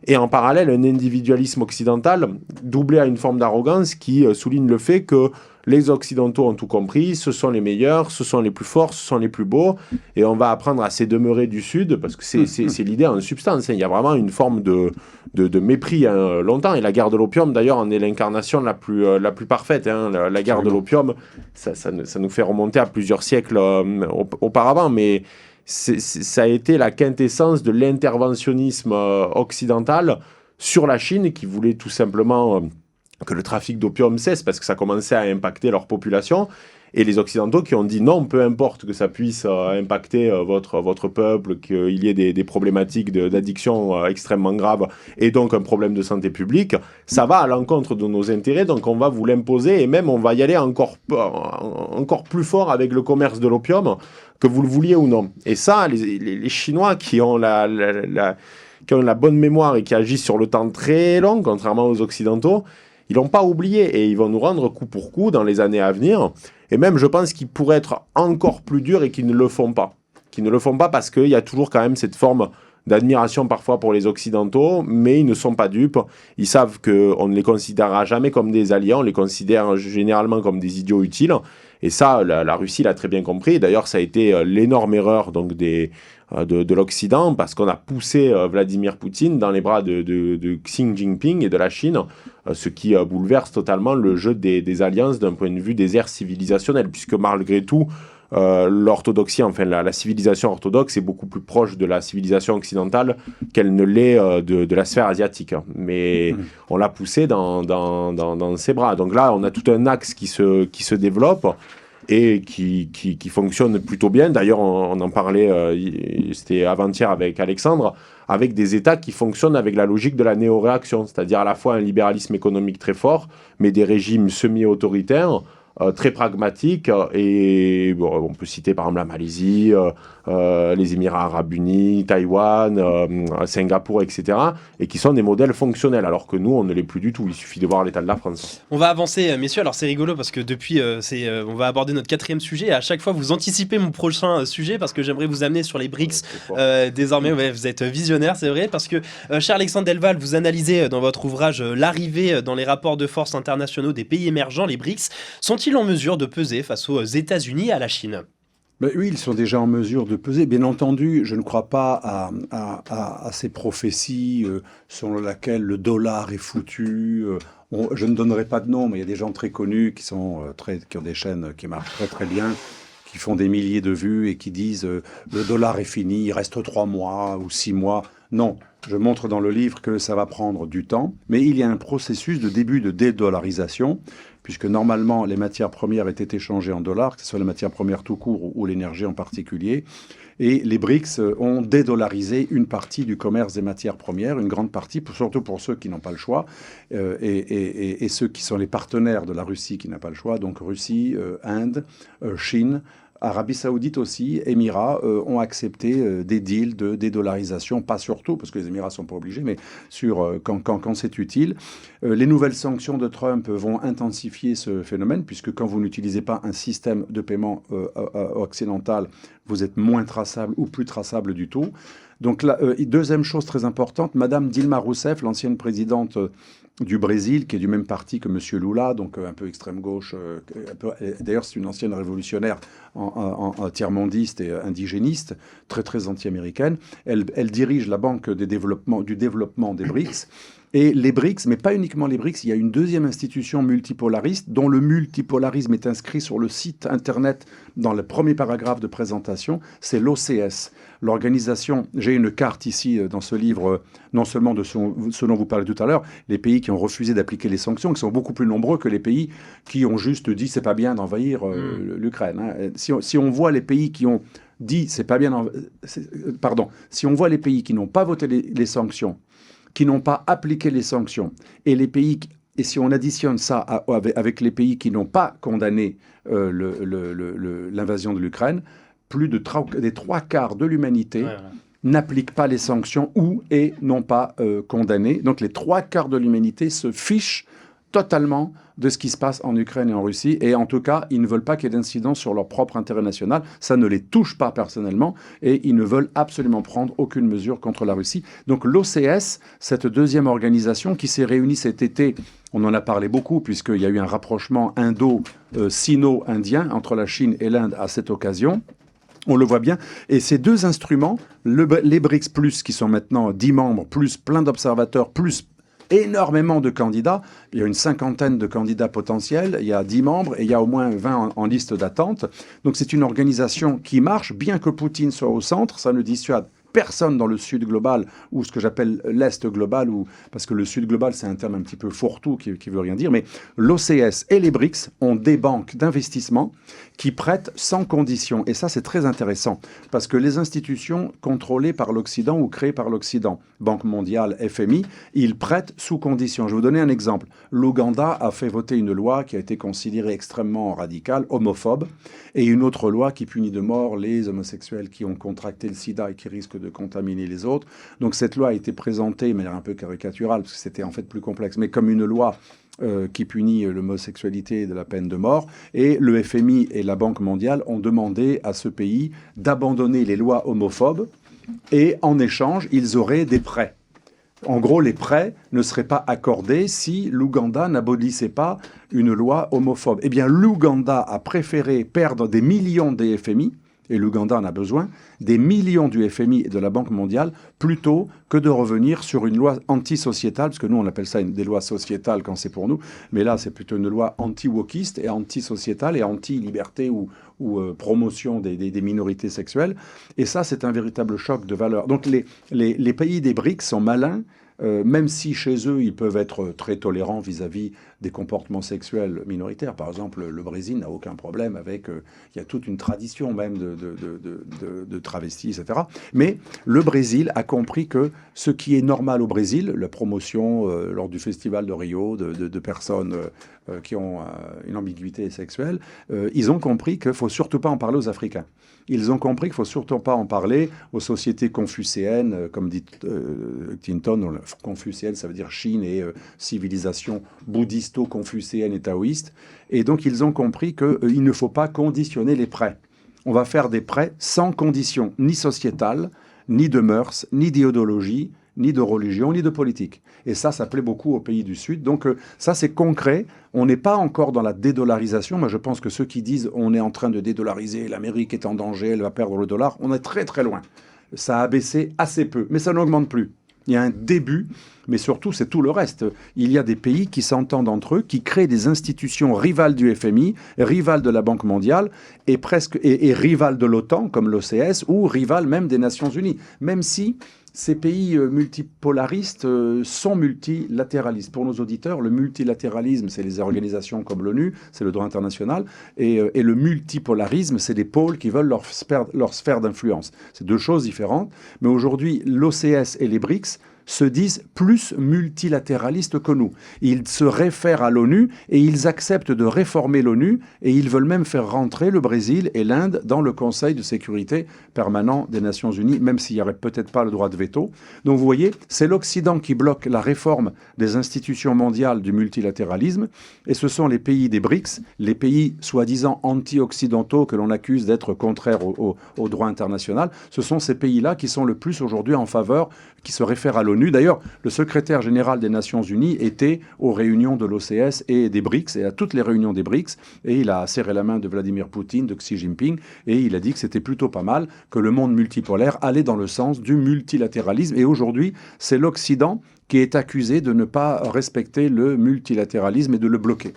Speaker 3: et en parallèle un individualisme occidental doublé à une forme d'arrogance qui souligne le fait que les Occidentaux ont tout compris, ce sont les meilleurs, ce sont les plus forts, ce sont les plus beaux, et on va apprendre à ces demeurés du Sud, parce que c'est l'idée en substance. Il y a vraiment une forme de mépris longtemps, et la guerre de l'opium, d'ailleurs, en est l'incarnation la plus parfaite. La guerre de l'opium, ça nous fait remonter à plusieurs siècles auparavant, mais ça a été la quintessence de l'interventionnisme occidental sur la Chine, qui voulait tout simplement que le trafic d'opium cesse parce que ça commençait à impacter leur population. Et les Occidentaux qui ont dit non, peu importe que ça puisse impacter votre peuple, qu'il y ait des problématiques d'addiction extrêmement graves et donc un problème de santé publique, ça va à l'encontre de nos intérêts, donc on va vous l'imposer et même on va y aller encore plus fort avec le commerce de l'opium, que vous le vouliez ou non. Et ça, les Chinois qui ont qui ont la bonne mémoire et qui agissent sur le temps très long, contrairement aux Occidentaux, ils l'ont pas oublié et ils vont nous rendre coup pour coup dans les années à venir. Et même, je pense qu'ils pourraient être encore plus durs et qu'ils ne le font pas. Qu'ils ne le font pas parce qu'il y a toujours quand même cette forme d'admiration parfois pour les Occidentaux, mais ils ne sont pas dupes. Ils savent qu'on ne les considérera jamais comme des alliés, on les considère généralement comme des idiots utiles. Et ça, la Russie l'a très bien compris. D'ailleurs, ça a été l'énorme erreur donc, de l'Occident, parce qu'on a poussé Vladimir Poutine dans les bras de Xi Jinping et de la Chine, ce qui bouleverse totalement le jeu des alliances d'un point de vue des ères civilisationnelles, puisque malgré tout, l'orthodoxie, enfin la civilisation orthodoxe est beaucoup plus proche de la civilisation occidentale qu'elle ne l'est de la sphère asiatique. Mais on l'a poussé dans ses bras. Donc là, on a tout un axe qui se développe et qui fonctionne plutôt bien. D'ailleurs, on en parlait, c'était avant-hier avec Alexandre, avec des États qui fonctionnent avec la logique de la néo-réaction, c'est-à-dire à la fois un libéralisme économique très fort, mais des régimes semi-autoritaires, très pragmatiques, et bon, on peut citer par exemple la Malaisie, les Émirats Arabes Unis, Taïwan, Singapour, etc., et qui sont des modèles fonctionnels, alors que nous, on ne l'est plus du tout. Il suffit de voir l'état de la France.
Speaker 2: On va avancer, messieurs. Alors c'est rigolo parce que depuis, on va aborder notre 4e sujet, et à chaque fois, vous anticipez mon prochain sujet, parce que j'aimerais vous amener sur les BRICS. Désormais, ouais, vous êtes visionnaire, c'est vrai, parce que, cher Alexandre Delval, vous analysez dans votre ouvrage l'arrivée dans les rapports de force internationaux des pays émergents, les BRICS. Sont-ils en mesure de peser face aux États-Unis et à la Chine ?
Speaker 1: Ben oui, ils sont déjà en mesure de peser. Bien entendu, je ne crois pas à ces prophéties selon lesquelles le dollar est foutu. Je ne donnerai pas de nom, mais il y a des gens très connus qui ont des chaînes qui marchent très très bien, qui font des milliers de vues et qui disent le dollar est fini, il reste 3 mois ou 6 mois. Non, je montre dans le livre que ça va prendre du temps, mais il y a un processus de début de dédollarisation, puisque normalement les matières premières étaient échangées en dollars, que ce soit les matières premières tout court ou l'énergie en particulier. Et les BRICS ont dédollarisé une partie du commerce des matières premières, une grande partie, surtout pour ceux qui n'ont pas le choix, et ceux qui sont les partenaires de la Russie qui n'a pas le choix, donc Russie, Inde, Chine, Arabie Saoudite aussi, Émirats ont accepté des deals de dédollarisation, pas surtout, parce que les Émirats ne sont pas obligés, mais quand c'est utile. Les nouvelles sanctions de Trump vont intensifier ce phénomène, puisque quand vous n'utilisez pas un système de paiement occidental, vous êtes moins traçable ou plus traçable du tout. Donc, deuxième chose très importante, Madame Dilma Rousseff, l'ancienne présidente du Brésil, qui est du même parti que M. Lula, donc un peu extrême gauche. D'ailleurs, c'est une ancienne révolutionnaire tiers-mondiste et indigéniste, très très anti-américaine. Elle dirige la Banque du développement des BRICS. Et les BRICS, mais pas uniquement les BRICS, il y a une deuxième institution multipolariste dont le multipolarisme est inscrit sur le site internet dans le premier paragraphe de présentation, c'est l'OCS. L'organisation, j'ai une carte ici dans ce livre, non seulement de ce dont vous parlez tout à l'heure, les pays qui ont refusé d'appliquer les sanctions, qui sont beaucoup plus nombreux que les pays qui ont juste dit c'est pas bien d'envahir l'Ukraine. Hein. Si on voit les pays qui ont dit c'est pas bien, si on voit les pays qui n'ont pas voté les sanctions, qui n'ont pas appliqué les sanctions, et si on additionne ça avec les pays qui n'ont pas condamné l'invasion de l'Ukraine, plus des 3/4 de l'humanité n'appliquent pas les sanctions et n'ont pas condamné. Donc les 3/4 de l'humanité se fichent totalement de ce qui se passe en Ukraine et en Russie. Et en tout cas, ils ne veulent pas qu'il y ait d'incidence sur leur propre intérêt national. Ça ne les touche pas personnellement. Et ils ne veulent absolument prendre aucune mesure contre la Russie. Donc l'OCS, cette deuxième organisation qui s'est réunie cet été, on en a parlé beaucoup puisqu'il y a eu un rapprochement sino-indien entre la Chine et l'Inde à cette occasion. On le voit bien. Et ces deux instruments, les BRICS+, qui sont maintenant 10 membres, plus plein d'observateurs, plus énormément de candidats. Il y a une 50aine de candidats potentiels, il y a 10 membres et il y a au moins 20 en liste d'attente. Donc c'est une organisation qui marche, bien que Poutine soit au centre, ça ne dissuade personne dans le Sud global, ou ce que j'appelle l'Est global, parce que le Sud global, c'est un terme un petit peu fourre-tout qui veut rien dire, mais l'OCS et les BRICS ont des banques d'investissement qui prêtent sans condition. Et ça, c'est très intéressant, parce que les institutions contrôlées par l'Occident ou créées par l'Occident, Banque mondiale, FMI, ils prêtent sous condition. Je vais vous donner un exemple. L'Ouganda a fait voter une loi qui a été considérée extrêmement radicale, homophobe, et une autre loi qui punit de mort les homosexuels qui ont contracté le sida et qui risquent de contaminer les autres. Donc cette loi a été présentée de manière un peu caricaturale, parce que c'était en fait plus complexe, mais comme une loi qui punit l'homosexualité de la peine de mort. Et le FMI et la Banque mondiale ont demandé à ce pays d'abandonner les lois homophobes et en échange, ils auraient des prêts. En gros, les prêts ne seraient pas accordés si l'Ouganda n'abolissait pas une loi homophobe. Eh bien, l'Ouganda a préféré perdre des millions des FMI, et l'Ouganda en a besoin, des millions du FMI et de la Banque mondiale, plutôt que de revenir sur une loi antisociétale, parce que nous, on appelle ça des lois sociétales quand c'est pour nous, mais là, c'est plutôt une loi anti-wokiste et antisociétale et anti-liberté ou promotion des minorités sexuelles. Et ça, c'est un véritable choc de valeurs. Donc, les pays des BRICS sont malins, même si chez eux, ils peuvent être très tolérants vis-à-vis des comportements sexuels minoritaires. Par exemple, le Brésil n'a aucun problème avec... il y a toute une tradition même de travestis, etc. Mais le Brésil a compris que ce qui est normal au Brésil, la promotion lors du festival de Rio de personnes qui ont une ambiguïté sexuelle, ils ont compris qu'il ne faut surtout pas en parler aux Africains. Ils ont compris qu'il ne faut surtout pas en parler aux sociétés confucéennes, comme dit Clinton. Confucéenne, ça veut dire Chine et civilisation bouddhisto-confucéenne et taoïste. Et donc, ils ont compris qu'il ne faut pas conditionner les prêts. On va faire des prêts sans condition, ni sociétale, ni de mœurs, ni d'idéologie, ni de religion, ni de politique. Et ça plaît beaucoup aux pays du Sud. Donc ça, c'est concret. On n'est pas encore dans la dédollarisation. Moi, je pense que ceux qui disent on est en train de dédollariser, l'Amérique est en danger, elle va perdre le dollar, on est très très loin. Ça a baissé assez peu, mais ça n'augmente plus. Il y a un début, mais surtout, c'est tout le reste. Il y a des pays qui s'entendent entre eux, qui créent des institutions rivales du FMI, rivales de la Banque mondiale, et rivales de l'OTAN, comme l'OCS, ou rivales même des Nations Unies. Même si ces pays multipolaristes sont multilatéralistes. Pour nos auditeurs, le multilatéralisme, c'est les organisations comme l'ONU, c'est le droit international, et le multipolarisme, c'est des pôles qui veulent leur sphère d'influence. C'est deux choses différentes, mais aujourd'hui, l'OCS et les BRICS se disent plus multilatéralistes que nous. Ils se réfèrent à l'ONU et ils acceptent de réformer l'ONU et ils veulent même faire rentrer le Brésil et l'Inde dans le Conseil de sécurité permanent des Nations Unies, même s'il n'y aurait peut-être pas le droit de veto. Donc vous voyez, c'est l'Occident qui bloque la réforme des institutions mondiales du multilatéralisme et ce sont les pays des BRICS, les pays soi-disant anti-occidentaux que l'on accuse d'être contraires au droit international. Ce sont ces pays-là qui sont le plus aujourd'hui en faveur, qui se réfèrent à l'ONU. D'ailleurs, le secrétaire général des Nations Unies était aux réunions de l'OCS et des BRICS, et à toutes les réunions des BRICS, et il a serré la main de Vladimir Poutine, de Xi Jinping, et il a dit que c'était plutôt pas mal, que le monde multipolaire allait dans le sens du multilatéralisme. Et aujourd'hui, c'est l'Occident qui est accusé de ne pas respecter le multilatéralisme et de le bloquer.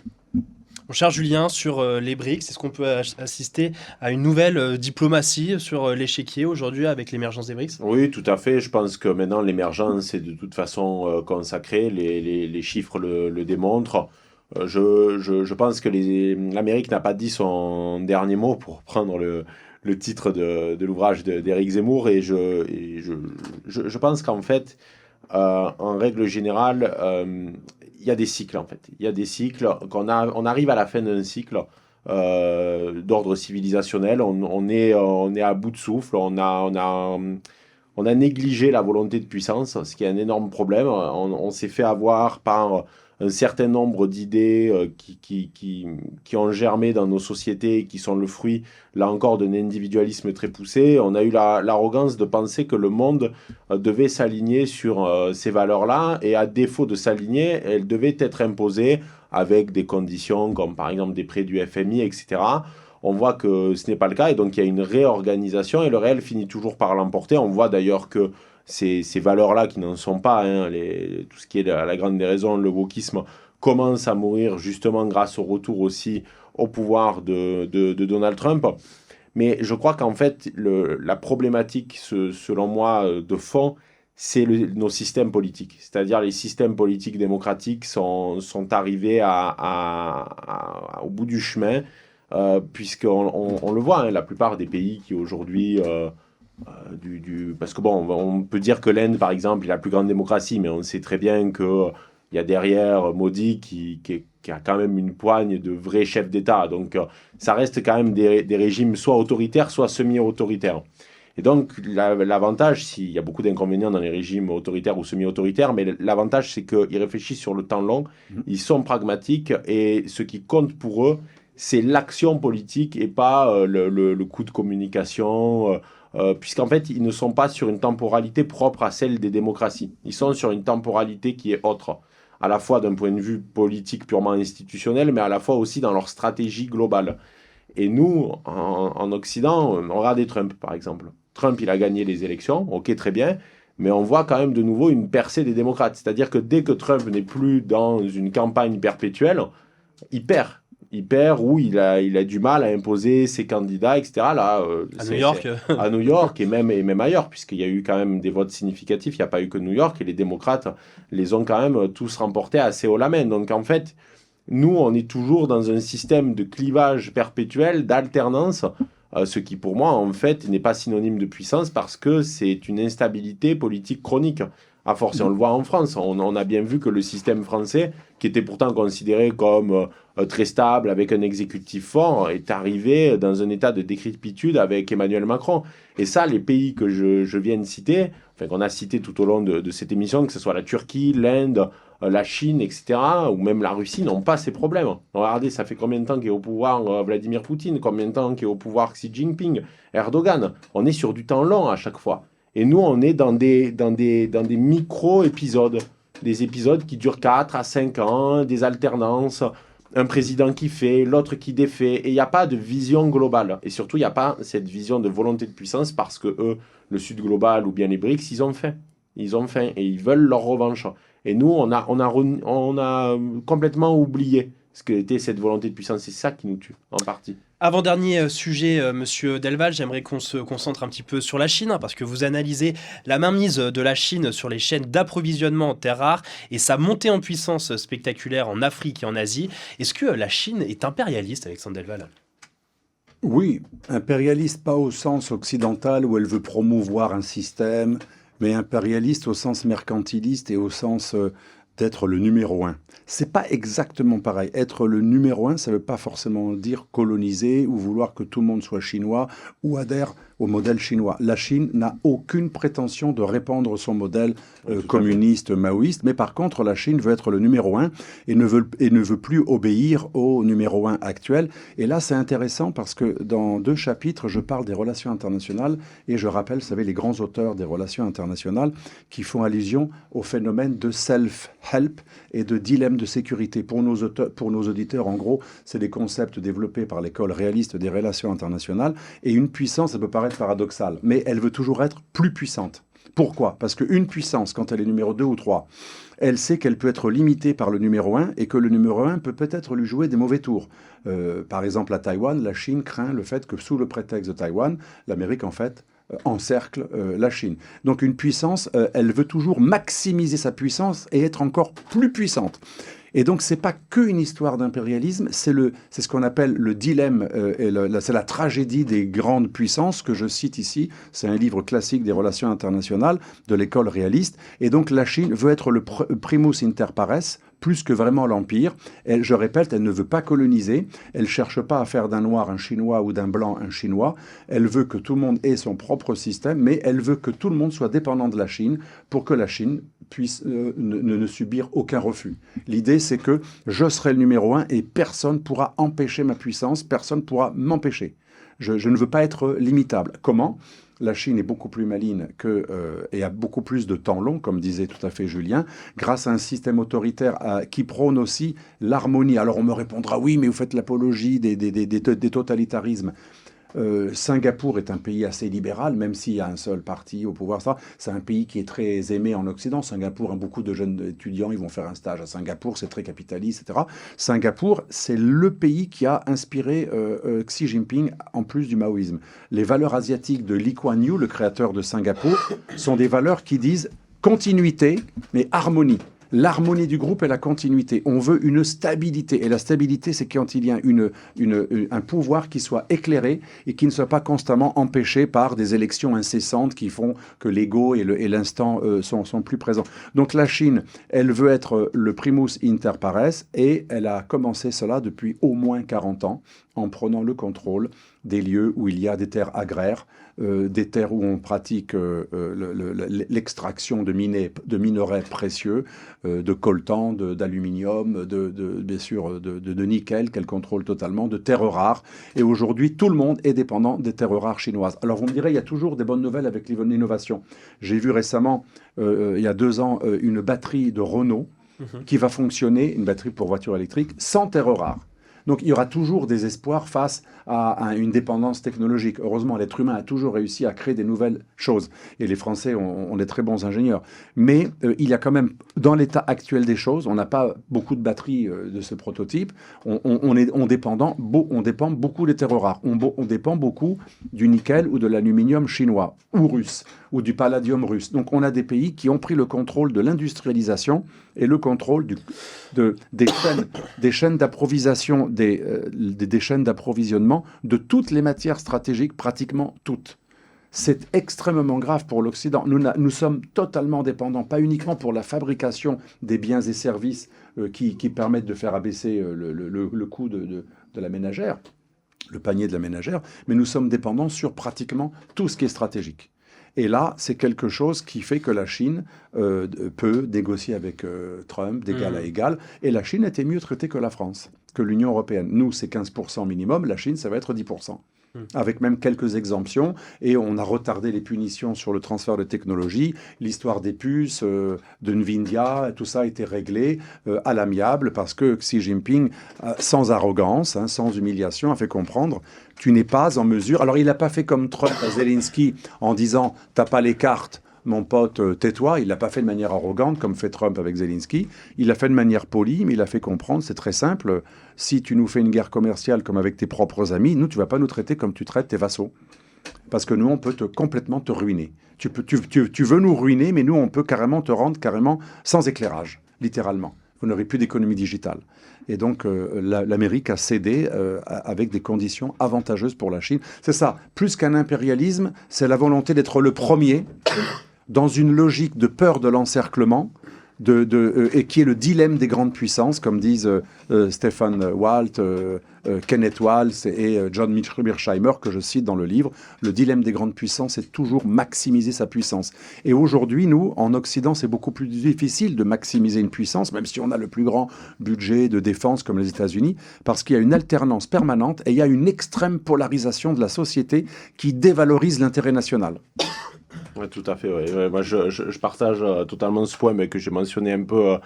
Speaker 2: Mon cher Julien, sur les BRICS, est-ce qu'on peut assister à une nouvelle diplomatie sur l'échiquier aujourd'hui avec l'émergence des BRICS? Oui,
Speaker 3: tout à fait. Je pense que maintenant, l'émergence est de toute façon consacrée. Les chiffres le démontrent. Je pense que l'Amérique n'a pas dit son dernier mot, pour prendre le titre de l'ouvrage d'Éric Zemmour. Et je pense qu'en fait, en règle générale, il y a des cycles en fait. Il y a des cycles, on arrive à la fin d'un cycle d'ordre civilisationnel, on est à bout de souffle, on a négligé la volonté de puissance, ce qui est un énorme problème. On s'est fait avoir par un certain nombre d'idées qui ont germé dans nos sociétés et qui sont le fruit, là encore, d'un individualisme très poussé. On a eu l'arrogance de penser que le monde devait s'aligner sur ces valeurs-là, et à défaut de s'aligner, elles devaient être imposées avec des conditions comme par exemple des prêts du FMI, etc. On voit que ce n'est pas le cas, et donc il y a une réorganisation, et le réel finit toujours par l'emporter. On voit d'ailleurs que ces valeurs-là, qui n'en sont pas, tout ce qui est la grande déraison, le wokisme, commence à mourir justement grâce au retour aussi au pouvoir de Donald Trump. Mais je crois qu'en fait, la problématique, selon moi, de fond, c'est nos systèmes politiques. C'est-à-dire les systèmes politiques démocratiques sont arrivés au bout du chemin, puisqu'on le voit, hein, la plupart des pays qui aujourd'hui... parce que bon, on peut dire que l'Inde, par exemple, est la plus grande démocratie, mais on sait très bien qu'il y a derrière Modi qui a quand même une poigne de vrais chefs d'État. Donc ça reste quand même des régimes soit autoritaires, soit semi-autoritaires. Et donc l'avantage, s'il y a beaucoup d'inconvénients dans les régimes autoritaires ou semi-autoritaires, mais l'avantage c'est qu'ils réfléchissent sur le temps long, ils sont pragmatiques et ce qui compte pour eux, c'est l'action politique et pas le coup de communication, puisqu'en fait, ils ne sont pas sur une temporalité propre à celle des démocraties. Ils sont sur une temporalité qui est autre, à la fois d'un point de vue politique purement institutionnel, mais à la fois aussi dans leur stratégie globale. Et nous, en Occident, on regarde Trump, par exemple. Trump, il a gagné les élections, ok, très bien, mais on voit quand même de nouveau une percée des démocrates. C'est-à-dire que dès que Trump n'est plus dans une campagne perpétuelle, il perd. Il perd ou il a du mal à imposer ses candidats, etc. Là,
Speaker 2: à New York.
Speaker 3: À New York et même ailleurs, puisqu'il y a eu quand même des votes significatifs. Il n'y a pas eu que New York et les démocrates les ont quand même tous remportés assez haut la main. Donc en fait, nous, on est toujours dans un système de clivage perpétuel, d'alternance, ce qui pour moi, en fait, n'est pas synonyme de puissance parce que c'est une instabilité politique chronique. À force, on le voit en France. On a bien vu que le système français, qui était pourtant considéré comme très stable, avec un exécutif fort, est arrivé dans un état de décrépitude avec Emmanuel Macron. Et ça, les pays que je viens de citer, enfin qu'on a cités tout au long de cette émission, que ce soit la Turquie, l'Inde, la Chine, etc., ou même la Russie, n'ont pas ces problèmes. Regardez, ça fait combien de temps qu'est au pouvoir Vladimir Poutine, combien de temps qu'est au pouvoir Xi Jinping, Erdogan. On est sur du temps long à chaque fois. Et nous, on est dans des micro-épisodes, des épisodes qui durent 4 à 5 ans, des alternances, un président qui fait, l'autre qui défait, et il n'y a pas de vision globale. Et surtout, il n'y a pas cette vision de volonté de puissance parce que eux, le Sud global ou bien les BRICS, ils ont faim. Ils ont faim et ils veulent leur revanche. Et nous, on a complètement oublié ce qu'était cette volonté de puissance. C'est ça qui nous tue, en partie.
Speaker 2: Avant-dernier sujet, Monsieur Delval, j'aimerais qu'on se concentre un petit peu sur la Chine, parce que vous analysez la mainmise de la Chine sur les chaînes d'approvisionnement en terres rares et sa montée en puissance spectaculaire en Afrique et en Asie. Est-ce que la Chine est impérialiste, Alexandre Delval ?
Speaker 1: Oui, impérialiste pas au sens occidental où elle veut promouvoir un système, mais impérialiste au sens mercantiliste et au sens d'être le numéro un. C'est pas exactement pareil. Être le numéro un, ça ne veut pas forcément dire coloniser ou vouloir que tout le monde soit chinois ou adhère au modèle chinois. La Chine n'a aucune prétention de répandre son modèle communiste, maoïste, mais par contre, la Chine veut être le numéro un et ne veut plus obéir au numéro un actuel. Et là, c'est intéressant parce que dans 2 chapitres, je parle des relations internationales et je rappelle, vous savez, les grands auteurs des relations internationales qui font allusion au phénomène de self-help et de dilemme de sécurité. Pour nos auditeurs, en gros, c'est des concepts développés par l'école réaliste des relations internationales. Et une puissance, ça peut paraître paradoxal, mais elle veut toujours être plus puissante. Pourquoi ? Parce qu'une puissance, quand elle est numéro 2 ou 3, elle sait qu'elle peut être limitée par le numéro 1 et que le numéro 1 peut peut-être lui jouer des mauvais tours. Par exemple, à Taïwan, la Chine craint le fait que sous le prétexte de Taïwan, l'Amérique, en fait, encercle la Chine. Donc une puissance, elle veut toujours maximiser sa puissance et être encore plus puissante. Et donc, ce n'est pas qu'une histoire d'impérialisme, c'est ce qu'on appelle le dilemme, c'est la tragédie des grandes puissances que je cite ici. C'est un livre classique des relations internationales de l'école réaliste. Et donc, la Chine veut être le primus inter pares, plus que vraiment l'empire. Je répète, elle ne veut pas coloniser, elle ne cherche pas à faire d'un noir un chinois ou d'un blanc un chinois. Elle veut que tout le monde ait son propre système, mais elle veut que tout le monde soit dépendant de la Chine pour que la Chine puisse ne subir aucun refus. L'idée, c'est que je serai le numéro 1 et personne ne pourra empêcher ma puissance, personne ne pourra m'empêcher. Je ne veux pas être limitable. Comment ? La Chine est beaucoup plus maligne et a beaucoup plus de temps long, comme disait tout à fait Julien, grâce à un système autoritaire qui prône aussi l'harmonie. Alors on me répondra, oui, mais vous faites l'apologie des totalitarismes. Singapour est un pays assez libéral, même s'il y a un seul parti au pouvoir. Ça, c'est un pays qui est très aimé en Occident. Singapour, beaucoup de jeunes étudiants, ils vont faire un stage à Singapour, c'est très capitaliste, etc. Singapour, c'est le pays qui a inspiré Xi Jinping, en plus du maoïsme. Les valeurs asiatiques de Lee Kuan Yew, le créateur de Singapour, sont des valeurs qui disent continuité, mais harmonie. L'harmonie du groupe et la continuité. On veut une stabilité. Et la stabilité, c'est quand il y a un pouvoir qui soit éclairé et qui ne soit pas constamment empêché par des élections incessantes qui font que l'ego et l'instant sont plus présents. Donc la Chine, elle veut être le primus inter pares et elle a commencé cela depuis au moins 40 ans en prenant le contrôle des lieux où il y a des terres agraires, des terres où on pratique l'extraction de minerais précieux, de coltan, d'aluminium, bien sûr de nickel qu'elle contrôle totalement, de terres rares. Et aujourd'hui, tout le monde est dépendant des terres rares chinoises. Alors vous me direz, il y a toujours des bonnes nouvelles avec l'innovation. J'ai vu récemment, il y a 2 ans, une batterie de Renault qui va fonctionner, une batterie pour voiture électrique, sans terres rares. Donc il y aura toujours des espoirs face à une dépendance technologique. Heureusement, l'être humain a toujours réussi à créer des nouvelles choses. Et les Français ont des très bons ingénieurs. Mais il y a quand même, dans l'état actuel des choses, on n'a pas beaucoup de batteries de ce prototype. On dépend beaucoup des terres rares. On dépend beaucoup du nickel ou de l'aluminium chinois ou russe ou du palladium russe. Donc on a des pays qui ont pris le contrôle de l'industrialisation et le contrôle des chaînes d'approvisionnement, des chaînes d'approvisionnement de toutes les matières stratégiques, pratiquement toutes. C'est extrêmement grave pour l'Occident. Nous sommes totalement dépendants, pas uniquement pour la fabrication des biens et services qui permettent de faire abaisser le coût de la ménagère, le panier de la ménagère, mais nous sommes dépendants sur pratiquement tout ce qui est stratégique. Et là, c'est quelque chose qui fait que la Chine peut négocier avec Trump d'égal à égal. Et la Chine était mieux traitée que la France, que l'Union européenne. Nous, c'est 15% minimum. La Chine, ça va être 10%. Avec même quelques exemptions. Et on a retardé les punitions sur le transfert de technologie. L'histoire des puces, de Nvidia, tout ça a été réglé à l'amiable parce que Xi Jinping, sans arrogance, sans humiliation, a fait comprendre tu n'es pas en mesure. Alors, il n'a pas fait comme Trump à Zelensky en disant « t'as pas les cartes, mon pote, tais-toi ». Il ne l'a pas fait de manière arrogante comme fait Trump avec Zelensky. Il l'a fait de manière polie, mais il a fait comprendre, c'est très simple, si tu nous fais une guerre commerciale comme avec tes propres amis, nous, tu ne vas pas nous traiter comme tu traites tes vassaux. Parce que nous, on peut complètement te ruiner. Tu veux nous ruiner, mais nous, on peut carrément te rendre sans éclairage, littéralement. Vous n'aurez plus d'économie digitale. Et donc, l'Amérique a cédé avec des conditions avantageuses pour la Chine. C'est ça, plus qu'un impérialisme, c'est la volonté d'être le premier dans une logique de peur de l'encerclement, et qui est le dilemme des grandes puissances, comme disent Stefan Walt, Kenneth Waltz et John Mearsheimer, que je cite dans le livre. Le dilemme des grandes puissances, c'est toujours maximiser sa puissance. Et aujourd'hui, nous, en Occident, c'est beaucoup plus difficile de maximiser une puissance, même si on a le plus grand budget de défense comme les États-Unis, parce qu'il y a une alternance permanente et il y a une extrême polarisation de la société qui dévalorise l'intérêt national.
Speaker 3: Oui, tout à fait. Ouais. Moi, je partage totalement ce point mais que j'ai mentionné un peu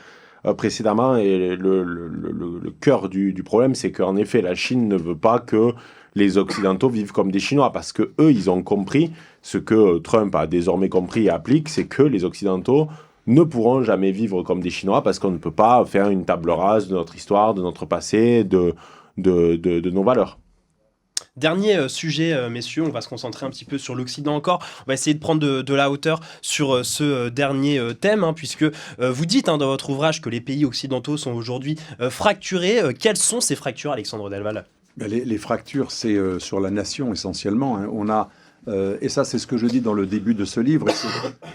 Speaker 3: précédemment. Et le cœur du problème, c'est qu'en effet, la Chine ne veut pas que les Occidentaux vivent comme des Chinois. Parce qu'eux, ils ont compris ce que Trump a désormais compris et applique, c'est que les Occidentaux ne pourront jamais vivre comme des Chinois parce qu'on ne peut pas faire une table rase de notre histoire, de notre passé, de nos valeurs.
Speaker 2: Dernier sujet, messieurs, on va se concentrer un petit peu sur l'Occident encore. On va essayer de prendre de la hauteur sur ce dernier thème, puisque vous dites dans votre ouvrage que les pays occidentaux sont aujourd'hui fracturés. Quelles sont ces fractures, Alexandre Delval ?
Speaker 1: Les fractures, c'est sur la nation essentiellement. On a, et ça c'est ce que je dis dans le début de ce livre,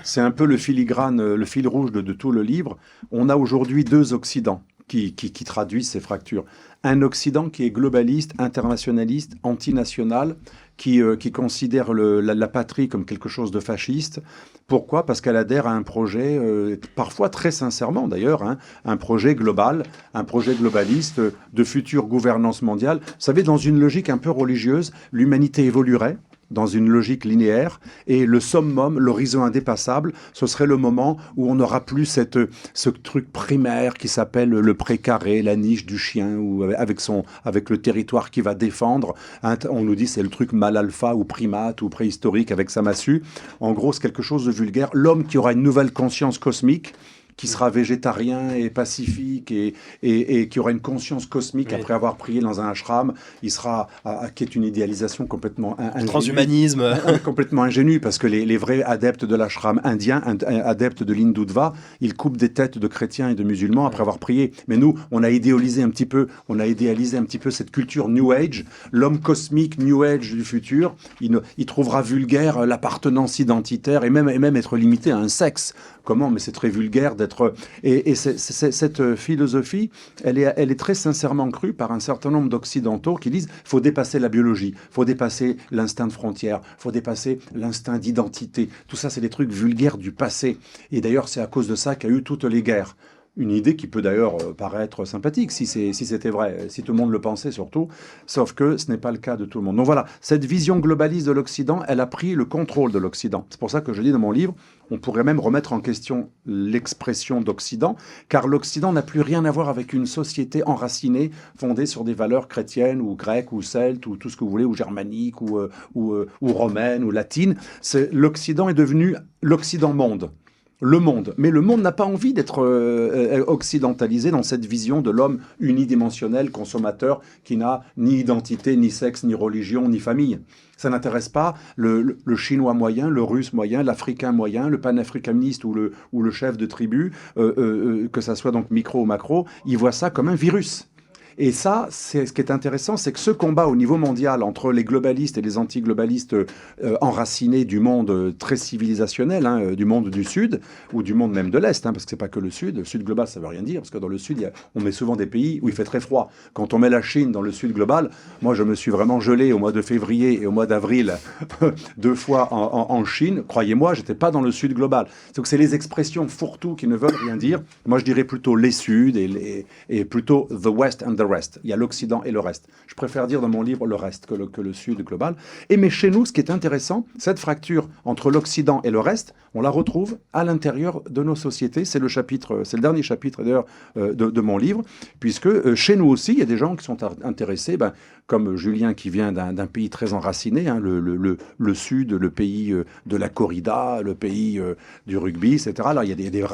Speaker 1: c'est un peu le filigrane, le fil rouge de tout le livre. On a aujourd'hui 2 Occidents qui traduisent ces fractures. Un Occident qui est globaliste, internationaliste, antinational, qui considère la patrie comme quelque chose de fasciste. Pourquoi ? Parce qu'elle adhère à un projet, parfois très sincèrement d'ailleurs, un projet global, un projet globaliste de future gouvernance mondiale. Vous savez, dans une logique un peu religieuse, l'humanité évoluerait. dans une logique linéaire, et le summum, l'horizon indépassable, ce serait le moment où on n'aura plus ce truc primaire qui s'appelle le précaré, la niche du chien, ou avec le territoire qu'il va défendre. On nous dit c'est le truc mal alpha ou primate ou préhistorique avec sa massue. En gros, c'est quelque chose de vulgaire. L'homme qui aura une nouvelle conscience cosmique, qui sera végétarien et pacifique et qui aura une conscience cosmique après avoir prié dans un ashram, qui est une idéalisation complètement ingénue.
Speaker 2: Transhumanisme.
Speaker 1: Complètement ingénue, parce que les vrais adeptes de l'ashram indien, adeptes de l'Hindoutva, ils coupent des têtes de chrétiens et de musulmans après avoir prié. Mais nous, on a idéalisé un petit peu cette culture New Age, l'homme cosmique New Age du futur. Il trouvera vulgaire l'appartenance identitaire et même être limité à un sexe. Comment? Mais c'est très vulgaire d'être... Et cette philosophie, elle est très sincèrement crue par un certain nombre d'occidentaux qui disent « faut dépasser la biologie, faut dépasser l'instinct de frontière, faut dépasser l'instinct d'identité ». Tout ça, c'est des trucs vulgaires du passé. Et d'ailleurs, c'est à cause de ça qu'il y a eu toutes les guerres. Une idée qui peut d'ailleurs paraître sympathique si c'était vrai, si tout le monde le pensait surtout, sauf que ce n'est pas le cas de tout le monde. Donc voilà, cette vision globaliste de l'Occident, elle a pris le contrôle de l'Occident. C'est pour ça que je dis dans mon livre, on pourrait même remettre en question l'expression d'Occident, car l'Occident n'a plus rien à voir avec une société enracinée, fondée sur des valeurs chrétiennes ou grecques ou celtes ou tout ce que vous voulez, ou germaniques ou romaines ou latines. L'Occident est devenu l'Occident-monde. Le monde. Mais le monde n'a pas envie d'être occidentalisé dans cette vision de l'homme unidimensionnel, consommateur, qui n'a ni identité, ni sexe, ni religion, ni famille. Ça n'intéresse pas le chinois moyen, le russe moyen, l'africain moyen, le panafricaniste ou le chef de tribu, que ça soit donc micro ou macro, il voit ça comme un virus. Et ça, ce qui est intéressant, c'est que ce combat au niveau mondial entre les globalistes et les anti-globalistes enracinés du monde très civilisationnel, du monde du Sud, ou du monde même de l'Est, parce que c'est pas que le Sud. Le Sud global, ça veut rien dire, parce que dans le Sud, on met souvent des pays où il fait très froid. Quand on met la Chine dans le Sud global, moi, je me suis vraiment gelé au mois de février et au mois d'avril 2 fois en Chine. Croyez-moi, j'étais pas dans le Sud global. Donc c'est les expressions fourre-tout qui ne veulent rien dire. Moi, je dirais plutôt les Suds et plutôt the West and the rest. Il y a l'Occident et le reste. Je préfère dire dans mon livre le reste que le Sud global. Mais chez nous, ce qui est intéressant, cette fracture entre l'Occident et le reste, on la retrouve à l'intérieur de nos sociétés. C'est le dernier chapitre d'ailleurs de mon livre, puisque chez nous aussi, il y a des gens qui sont intéressés, comme Julien qui vient d'un pays très enraciné, le Sud, le pays de la corrida, le pays du rugby, etc. Là,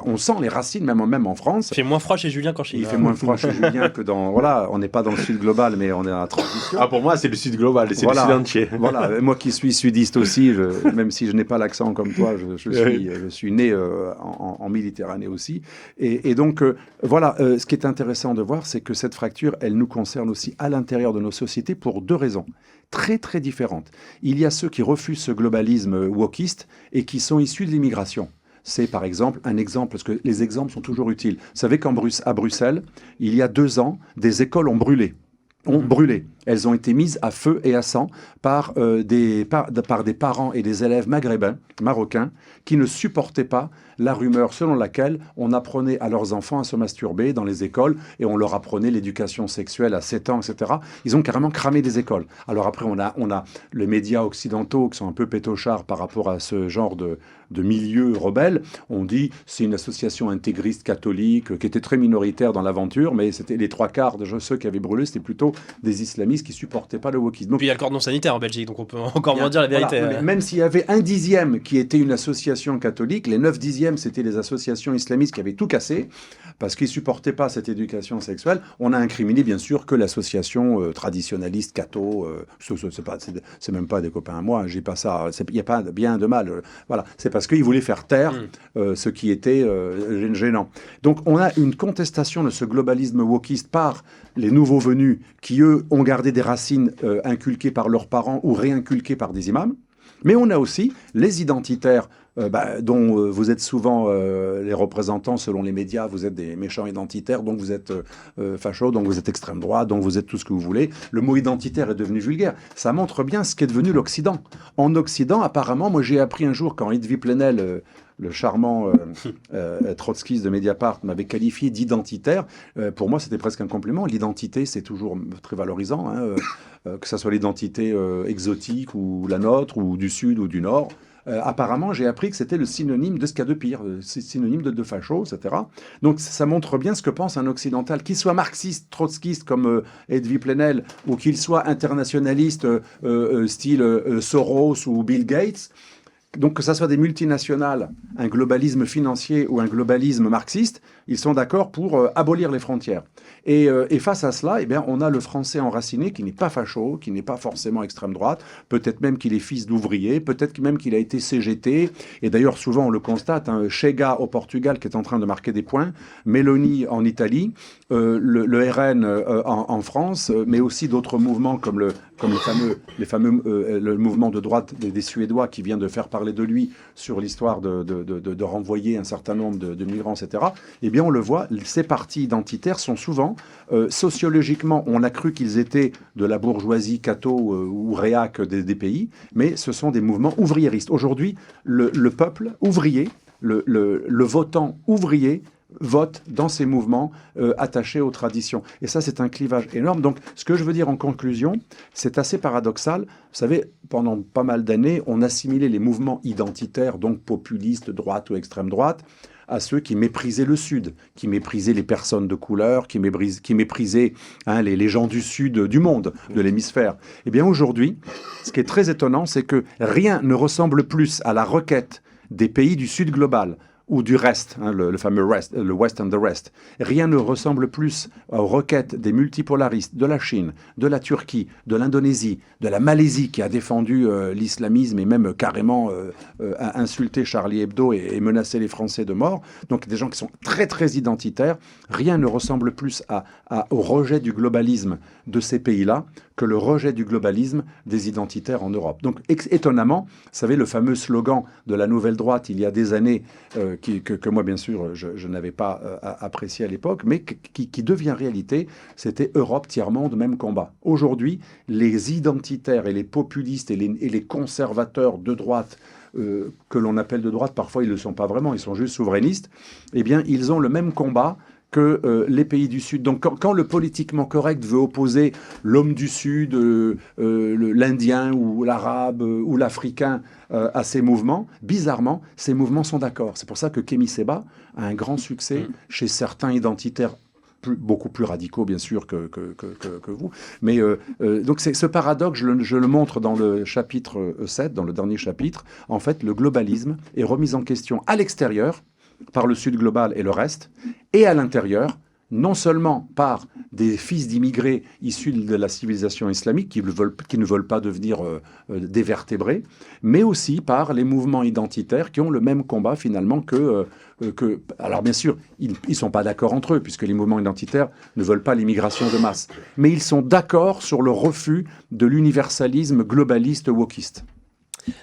Speaker 1: on sent les racines, même en France.
Speaker 2: Il fait moins froid chez Julien qu'en Chine.
Speaker 1: Il fait moins froid chez Julien que dans... Voilà, on n'est pas dans le Sud global, mais on est à la transition.
Speaker 3: Ah, pour moi, c'est le Sud global, c'est le Sud entier.
Speaker 1: Voilà, moi qui suis sudiste aussi, même si je n'ai pas l'accent comme toi, je suis né en Méditerranée aussi. Et donc, voilà, ce qui est intéressant de voir, c'est que cette fracture, elle nous concerne aussi à l'intérieur de nos sociétés pour 2 raisons très très différentes. Il y a ceux qui refusent ce globalisme wokiste et qui sont issus de l'immigration. C'est par exemple un exemple, parce que les exemples sont toujours utiles. Vous savez qu'à Bruxelles, il y a 2 ans, des écoles ont brûlé. Elles ont été mises à feu et à sang par des parents et des élèves maghrébins, marocains, qui ne supportaient pas la rumeur selon laquelle on apprenait à leurs enfants à se masturber dans les écoles et on leur apprenait l'éducation sexuelle à 7 ans, etc. Ils ont carrément cramé des écoles. Alors après, on a les médias occidentaux qui sont un peu pétochards par rapport à ce genre de milieu rebelle. On dit c'est une association intégriste catholique qui était très minoritaire dans l'aventure, mais c'était les 3/4 de ceux qui avaient brûlé, c'était plutôt des islamistes qui supportaient pas le wokisme. Donc,
Speaker 2: puis il y a le cordon sanitaire en Belgique, donc on peut encore moins dire la vérité.
Speaker 1: Voilà, même s'il y avait 1/10 qui était une association catholique, les 9/10 c'était des associations islamistes qui avaient tout cassé parce qu'ils supportaient pas cette éducation sexuelle. On a incriminé bien sûr que l'association traditionnaliste catho, c'est même pas des copains à moi, j'ai pas ça, il y a pas bien de mal. Voilà, c'est parce qu'ils voulaient faire taire ce qui était gênant. Donc on a une contestation de ce globalisme wokiste par les nouveaux venus qui, eux, ont gardé des racines inculquées par leurs parents ou réinculquées par des imams. Mais on a aussi les identitaires dont vous êtes souvent les représentants selon les médias, vous êtes des méchants identitaires, donc vous êtes fachos, donc vous êtes extrême droite, donc vous êtes tout ce que vous voulez. Le mot identitaire est devenu vulgaire. Ça montre bien ce qu'est devenu l'Occident. En Occident, apparemment, moi j'ai appris un jour quand Edwy Plenel, le charmant trotskiste de Mediapart, m'avait qualifié d'identitaire. Pour moi, c'était presque un compliment. L'identité, c'est toujours très valorisant, hein, que ce soit l'identité exotique ou la nôtre, ou du Sud ou du Nord. Apparemment, j'ai appris que c'était le synonyme de ce qu'il y a de pire, synonyme de facho, etc. Donc ça montre bien ce que pense un occidental, qu'il soit marxiste, trotskiste comme Edwy Plenel, ou qu'il soit internationaliste style Soros ou Bill Gates. Donc que ça soit des multinationales, un globalisme financier ou un globalisme marxiste, ils sont d'accord pour abolir les frontières. Et face à cela, eh bien, on a le français enraciné qui n'est pas facho, qui n'est pas forcément extrême droite, peut-être même qu'il est fils d'ouvrier, peut-être même qu'il a été CGT, et d'ailleurs souvent on le constate, hein, Chega au Portugal qui est en train de marquer des points, Meloni en Italie, le RN en France, mais aussi d'autres mouvements comme le mouvement de droite des Suédois qui vient de faire parler de lui sur l'histoire de renvoyer un certain nombre de migrants, etc. Eh bien, on le voit, ces partis identitaires sont souvent, sociologiquement, on a cru qu'ils étaient de la bourgeoisie catho ou réac des pays, mais ce sont des mouvements ouvriéristes. Aujourd'hui, le peuple ouvrier, le votant ouvrier, vote dans ces mouvements attachés aux traditions. Et ça, c'est un clivage énorme. Donc, ce que je veux dire en conclusion, c'est assez paradoxal. Vous savez, pendant pas mal d'années, on assimilait les mouvements identitaires, donc populistes, droite ou extrême droite, à ceux qui méprisaient le Sud, qui méprisaient les personnes de couleur, qui méprisaient les gens du Sud du monde, de l'hémisphère. Eh bien, aujourd'hui, ce qui est très étonnant, c'est que rien ne ressemble plus à la requête des pays du Sud global, ou du reste, hein, le fameux rest, le West and the Rest. Rien ne ressemble plus aux requêtes des multipolaristes de la Chine, de la Turquie, de l'Indonésie, de la Malaisie qui a défendu l'islamisme et même carrément insulté Charlie Hebdo et menacé les Français de mort. Donc des gens qui sont très très identitaires. Rien ne ressemble plus au rejet du globalisme de ces pays-là que le rejet du globalisme des identitaires en Europe. Donc étonnamment, vous savez, le fameux slogan de la nouvelle droite il y a des années, que moi bien sûr je n'avais pas apprécié à l'époque, mais qui devient réalité, c'était Europe, tiers-monde, même combat. Aujourd'hui, les identitaires et les populistes et les conservateurs de droite, que l'on appelle de droite, parfois ils ne le sont pas vraiment, ils sont juste souverainistes, eh bien ils ont le même combat que les pays du Sud. Donc quand le politiquement correct veut opposer l'homme du Sud, l'Indien ou l'Arabe ou l'Africain à ces mouvements, bizarrement, ces mouvements sont d'accord. C'est pour ça que Kémy Séba a un grand succès chez certains identitaires beaucoup plus radicaux, bien sûr, que vous. Mais donc c'est ce paradoxe, je le montre dans le chapitre 7, dans le dernier chapitre. En fait, le globalisme est remis en question à l'extérieur, par le Sud global et le reste, et à l'intérieur, non seulement par des fils d'immigrés issus de la civilisation islamique qui ne veulent pas devenir dévertébrés, mais aussi par les mouvements identitaires qui ont le même combat finalement que alors bien sûr, ils ne sont pas d'accord entre eux, puisque les mouvements identitaires ne veulent pas l'immigration de masse, mais ils sont d'accord sur le refus de l'universalisme globaliste wokiste.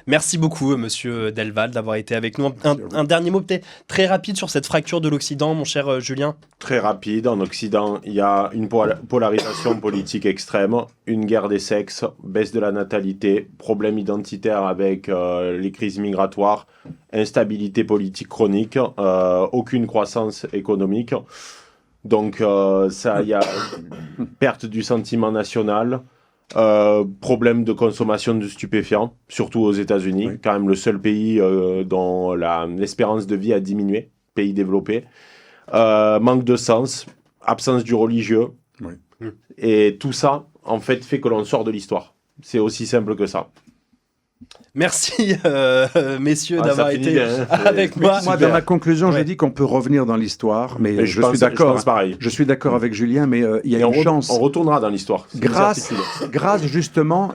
Speaker 2: Merci beaucoup, monsieur Delval, d'avoir été avec nous. Un dernier mot peut-être très rapide sur cette fracture de l'Occident, mon cher Julien.
Speaker 3: Très rapide. En Occident, il y a une polarisation politique extrême, une guerre des sexes, baisse de la natalité, problème identitaire avec les crises migratoires, instabilité politique chronique, aucune croissance économique. Donc, il y a perte du sentiment national. Problème de consommation de stupéfiants, surtout aux États-Unis, quand même le seul pays dont l'espérance de vie a diminué, pays développé. Manque de sens, absence du religieux. Et tout ça, en fait que l'on sort de l'histoire. C'est aussi simple que ça.
Speaker 2: Merci, messieurs, d'avoir été bien, avec moi.
Speaker 1: Moi, dans ma conclusion, j'ai dit qu'on peut revenir dans l'histoire, mais je suis d'accord. Je suis d'accord avec Julien, mais il y a une chance.
Speaker 3: On retournera dans l'histoire.
Speaker 1: Grâce justement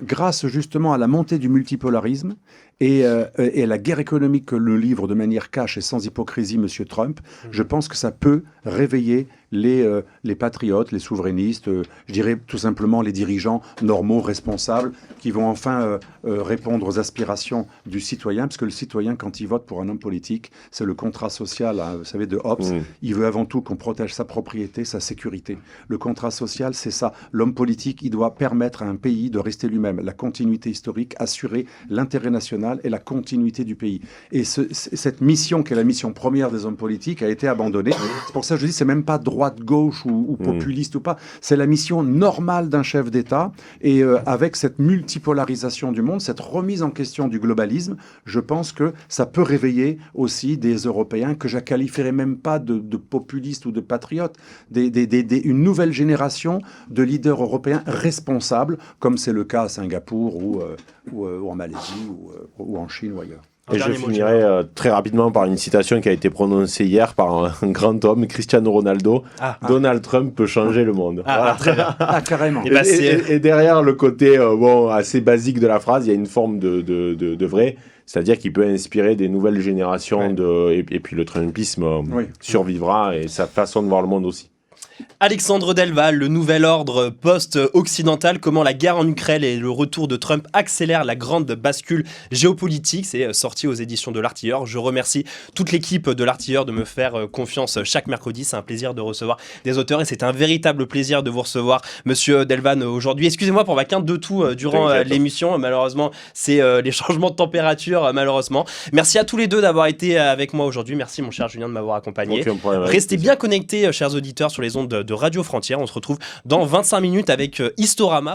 Speaker 1: à la montée du multipolarisme et à la guerre économique que le livre de manière cash et sans hypocrisie, M. Trump, je pense que ça peut réveiller les patriotes, les souverainistes, je dirais tout simplement les dirigeants normaux, responsables, qui vont enfin répondre aux aspirations du citoyen, parce que le citoyen, quand il vote pour un homme politique, c'est le contrat social, hein, vous savez, de Hobbes. Il veut avant tout qu'on protège sa propriété, sa sécurité. Le contrat social, c'est ça. L'homme politique, il doit permettre à un pays de rester lui-même, la continuité historique, assurer l'intérêt national et la continuité du pays. Et cette mission, qui est la mission première des hommes politiques, a été abandonnée. C'est pour ça que je dis, c'est même pas droite-gauche ou populiste ou pas. C'est la mission normale d'un chef d'État. Et avec cette multipolarisation du monde, cette remise en question du globalisme, je pense que ça peut réveiller aussi des Européens que je qualifierais même pas de populistes ou de patriotes, une nouvelle génération de leaders européens responsables, comme c'est le cas à Singapour ou en Malaisie ou en Chine ou ailleurs.
Speaker 3: Et je finirai très rapidement par une citation qui a été prononcée hier par un grand homme, Cristiano Ronaldo. Donald Trump peut changer le monde.
Speaker 2: Voilà. Très bien.
Speaker 1: Carrément.
Speaker 3: Et derrière le côté assez basique de la phrase, il y a une forme de vrai. C'est-à-dire qu'il peut inspirer des nouvelles générations et puis le Trumpisme survivra et sa façon de voir le monde aussi.
Speaker 2: Alexandre Delval, le nouvel ordre post-occidental, comment la guerre en Ukraine et le retour de Trump accélèrent la grande bascule géopolitique. C'est sorti aux éditions de l'Artilleur. Je remercie toute l'équipe de l'Artilleur de me faire confiance chaque mercredi. C'est un plaisir de recevoir des auteurs et c'est un véritable plaisir de vous recevoir, Monsieur Delval, aujourd'hui. Excusez-moi pour ma quinte de tout durant l'émission. Malheureusement, c'est les changements de température, malheureusement. Merci à tous les deux d'avoir été avec moi aujourd'hui. Merci, mon cher Julien, de m'avoir accompagné. Restez bien connectés, chers auditeurs, sur les ondes de Radio Frontières. On se retrouve dans 25 minutes avec Historama.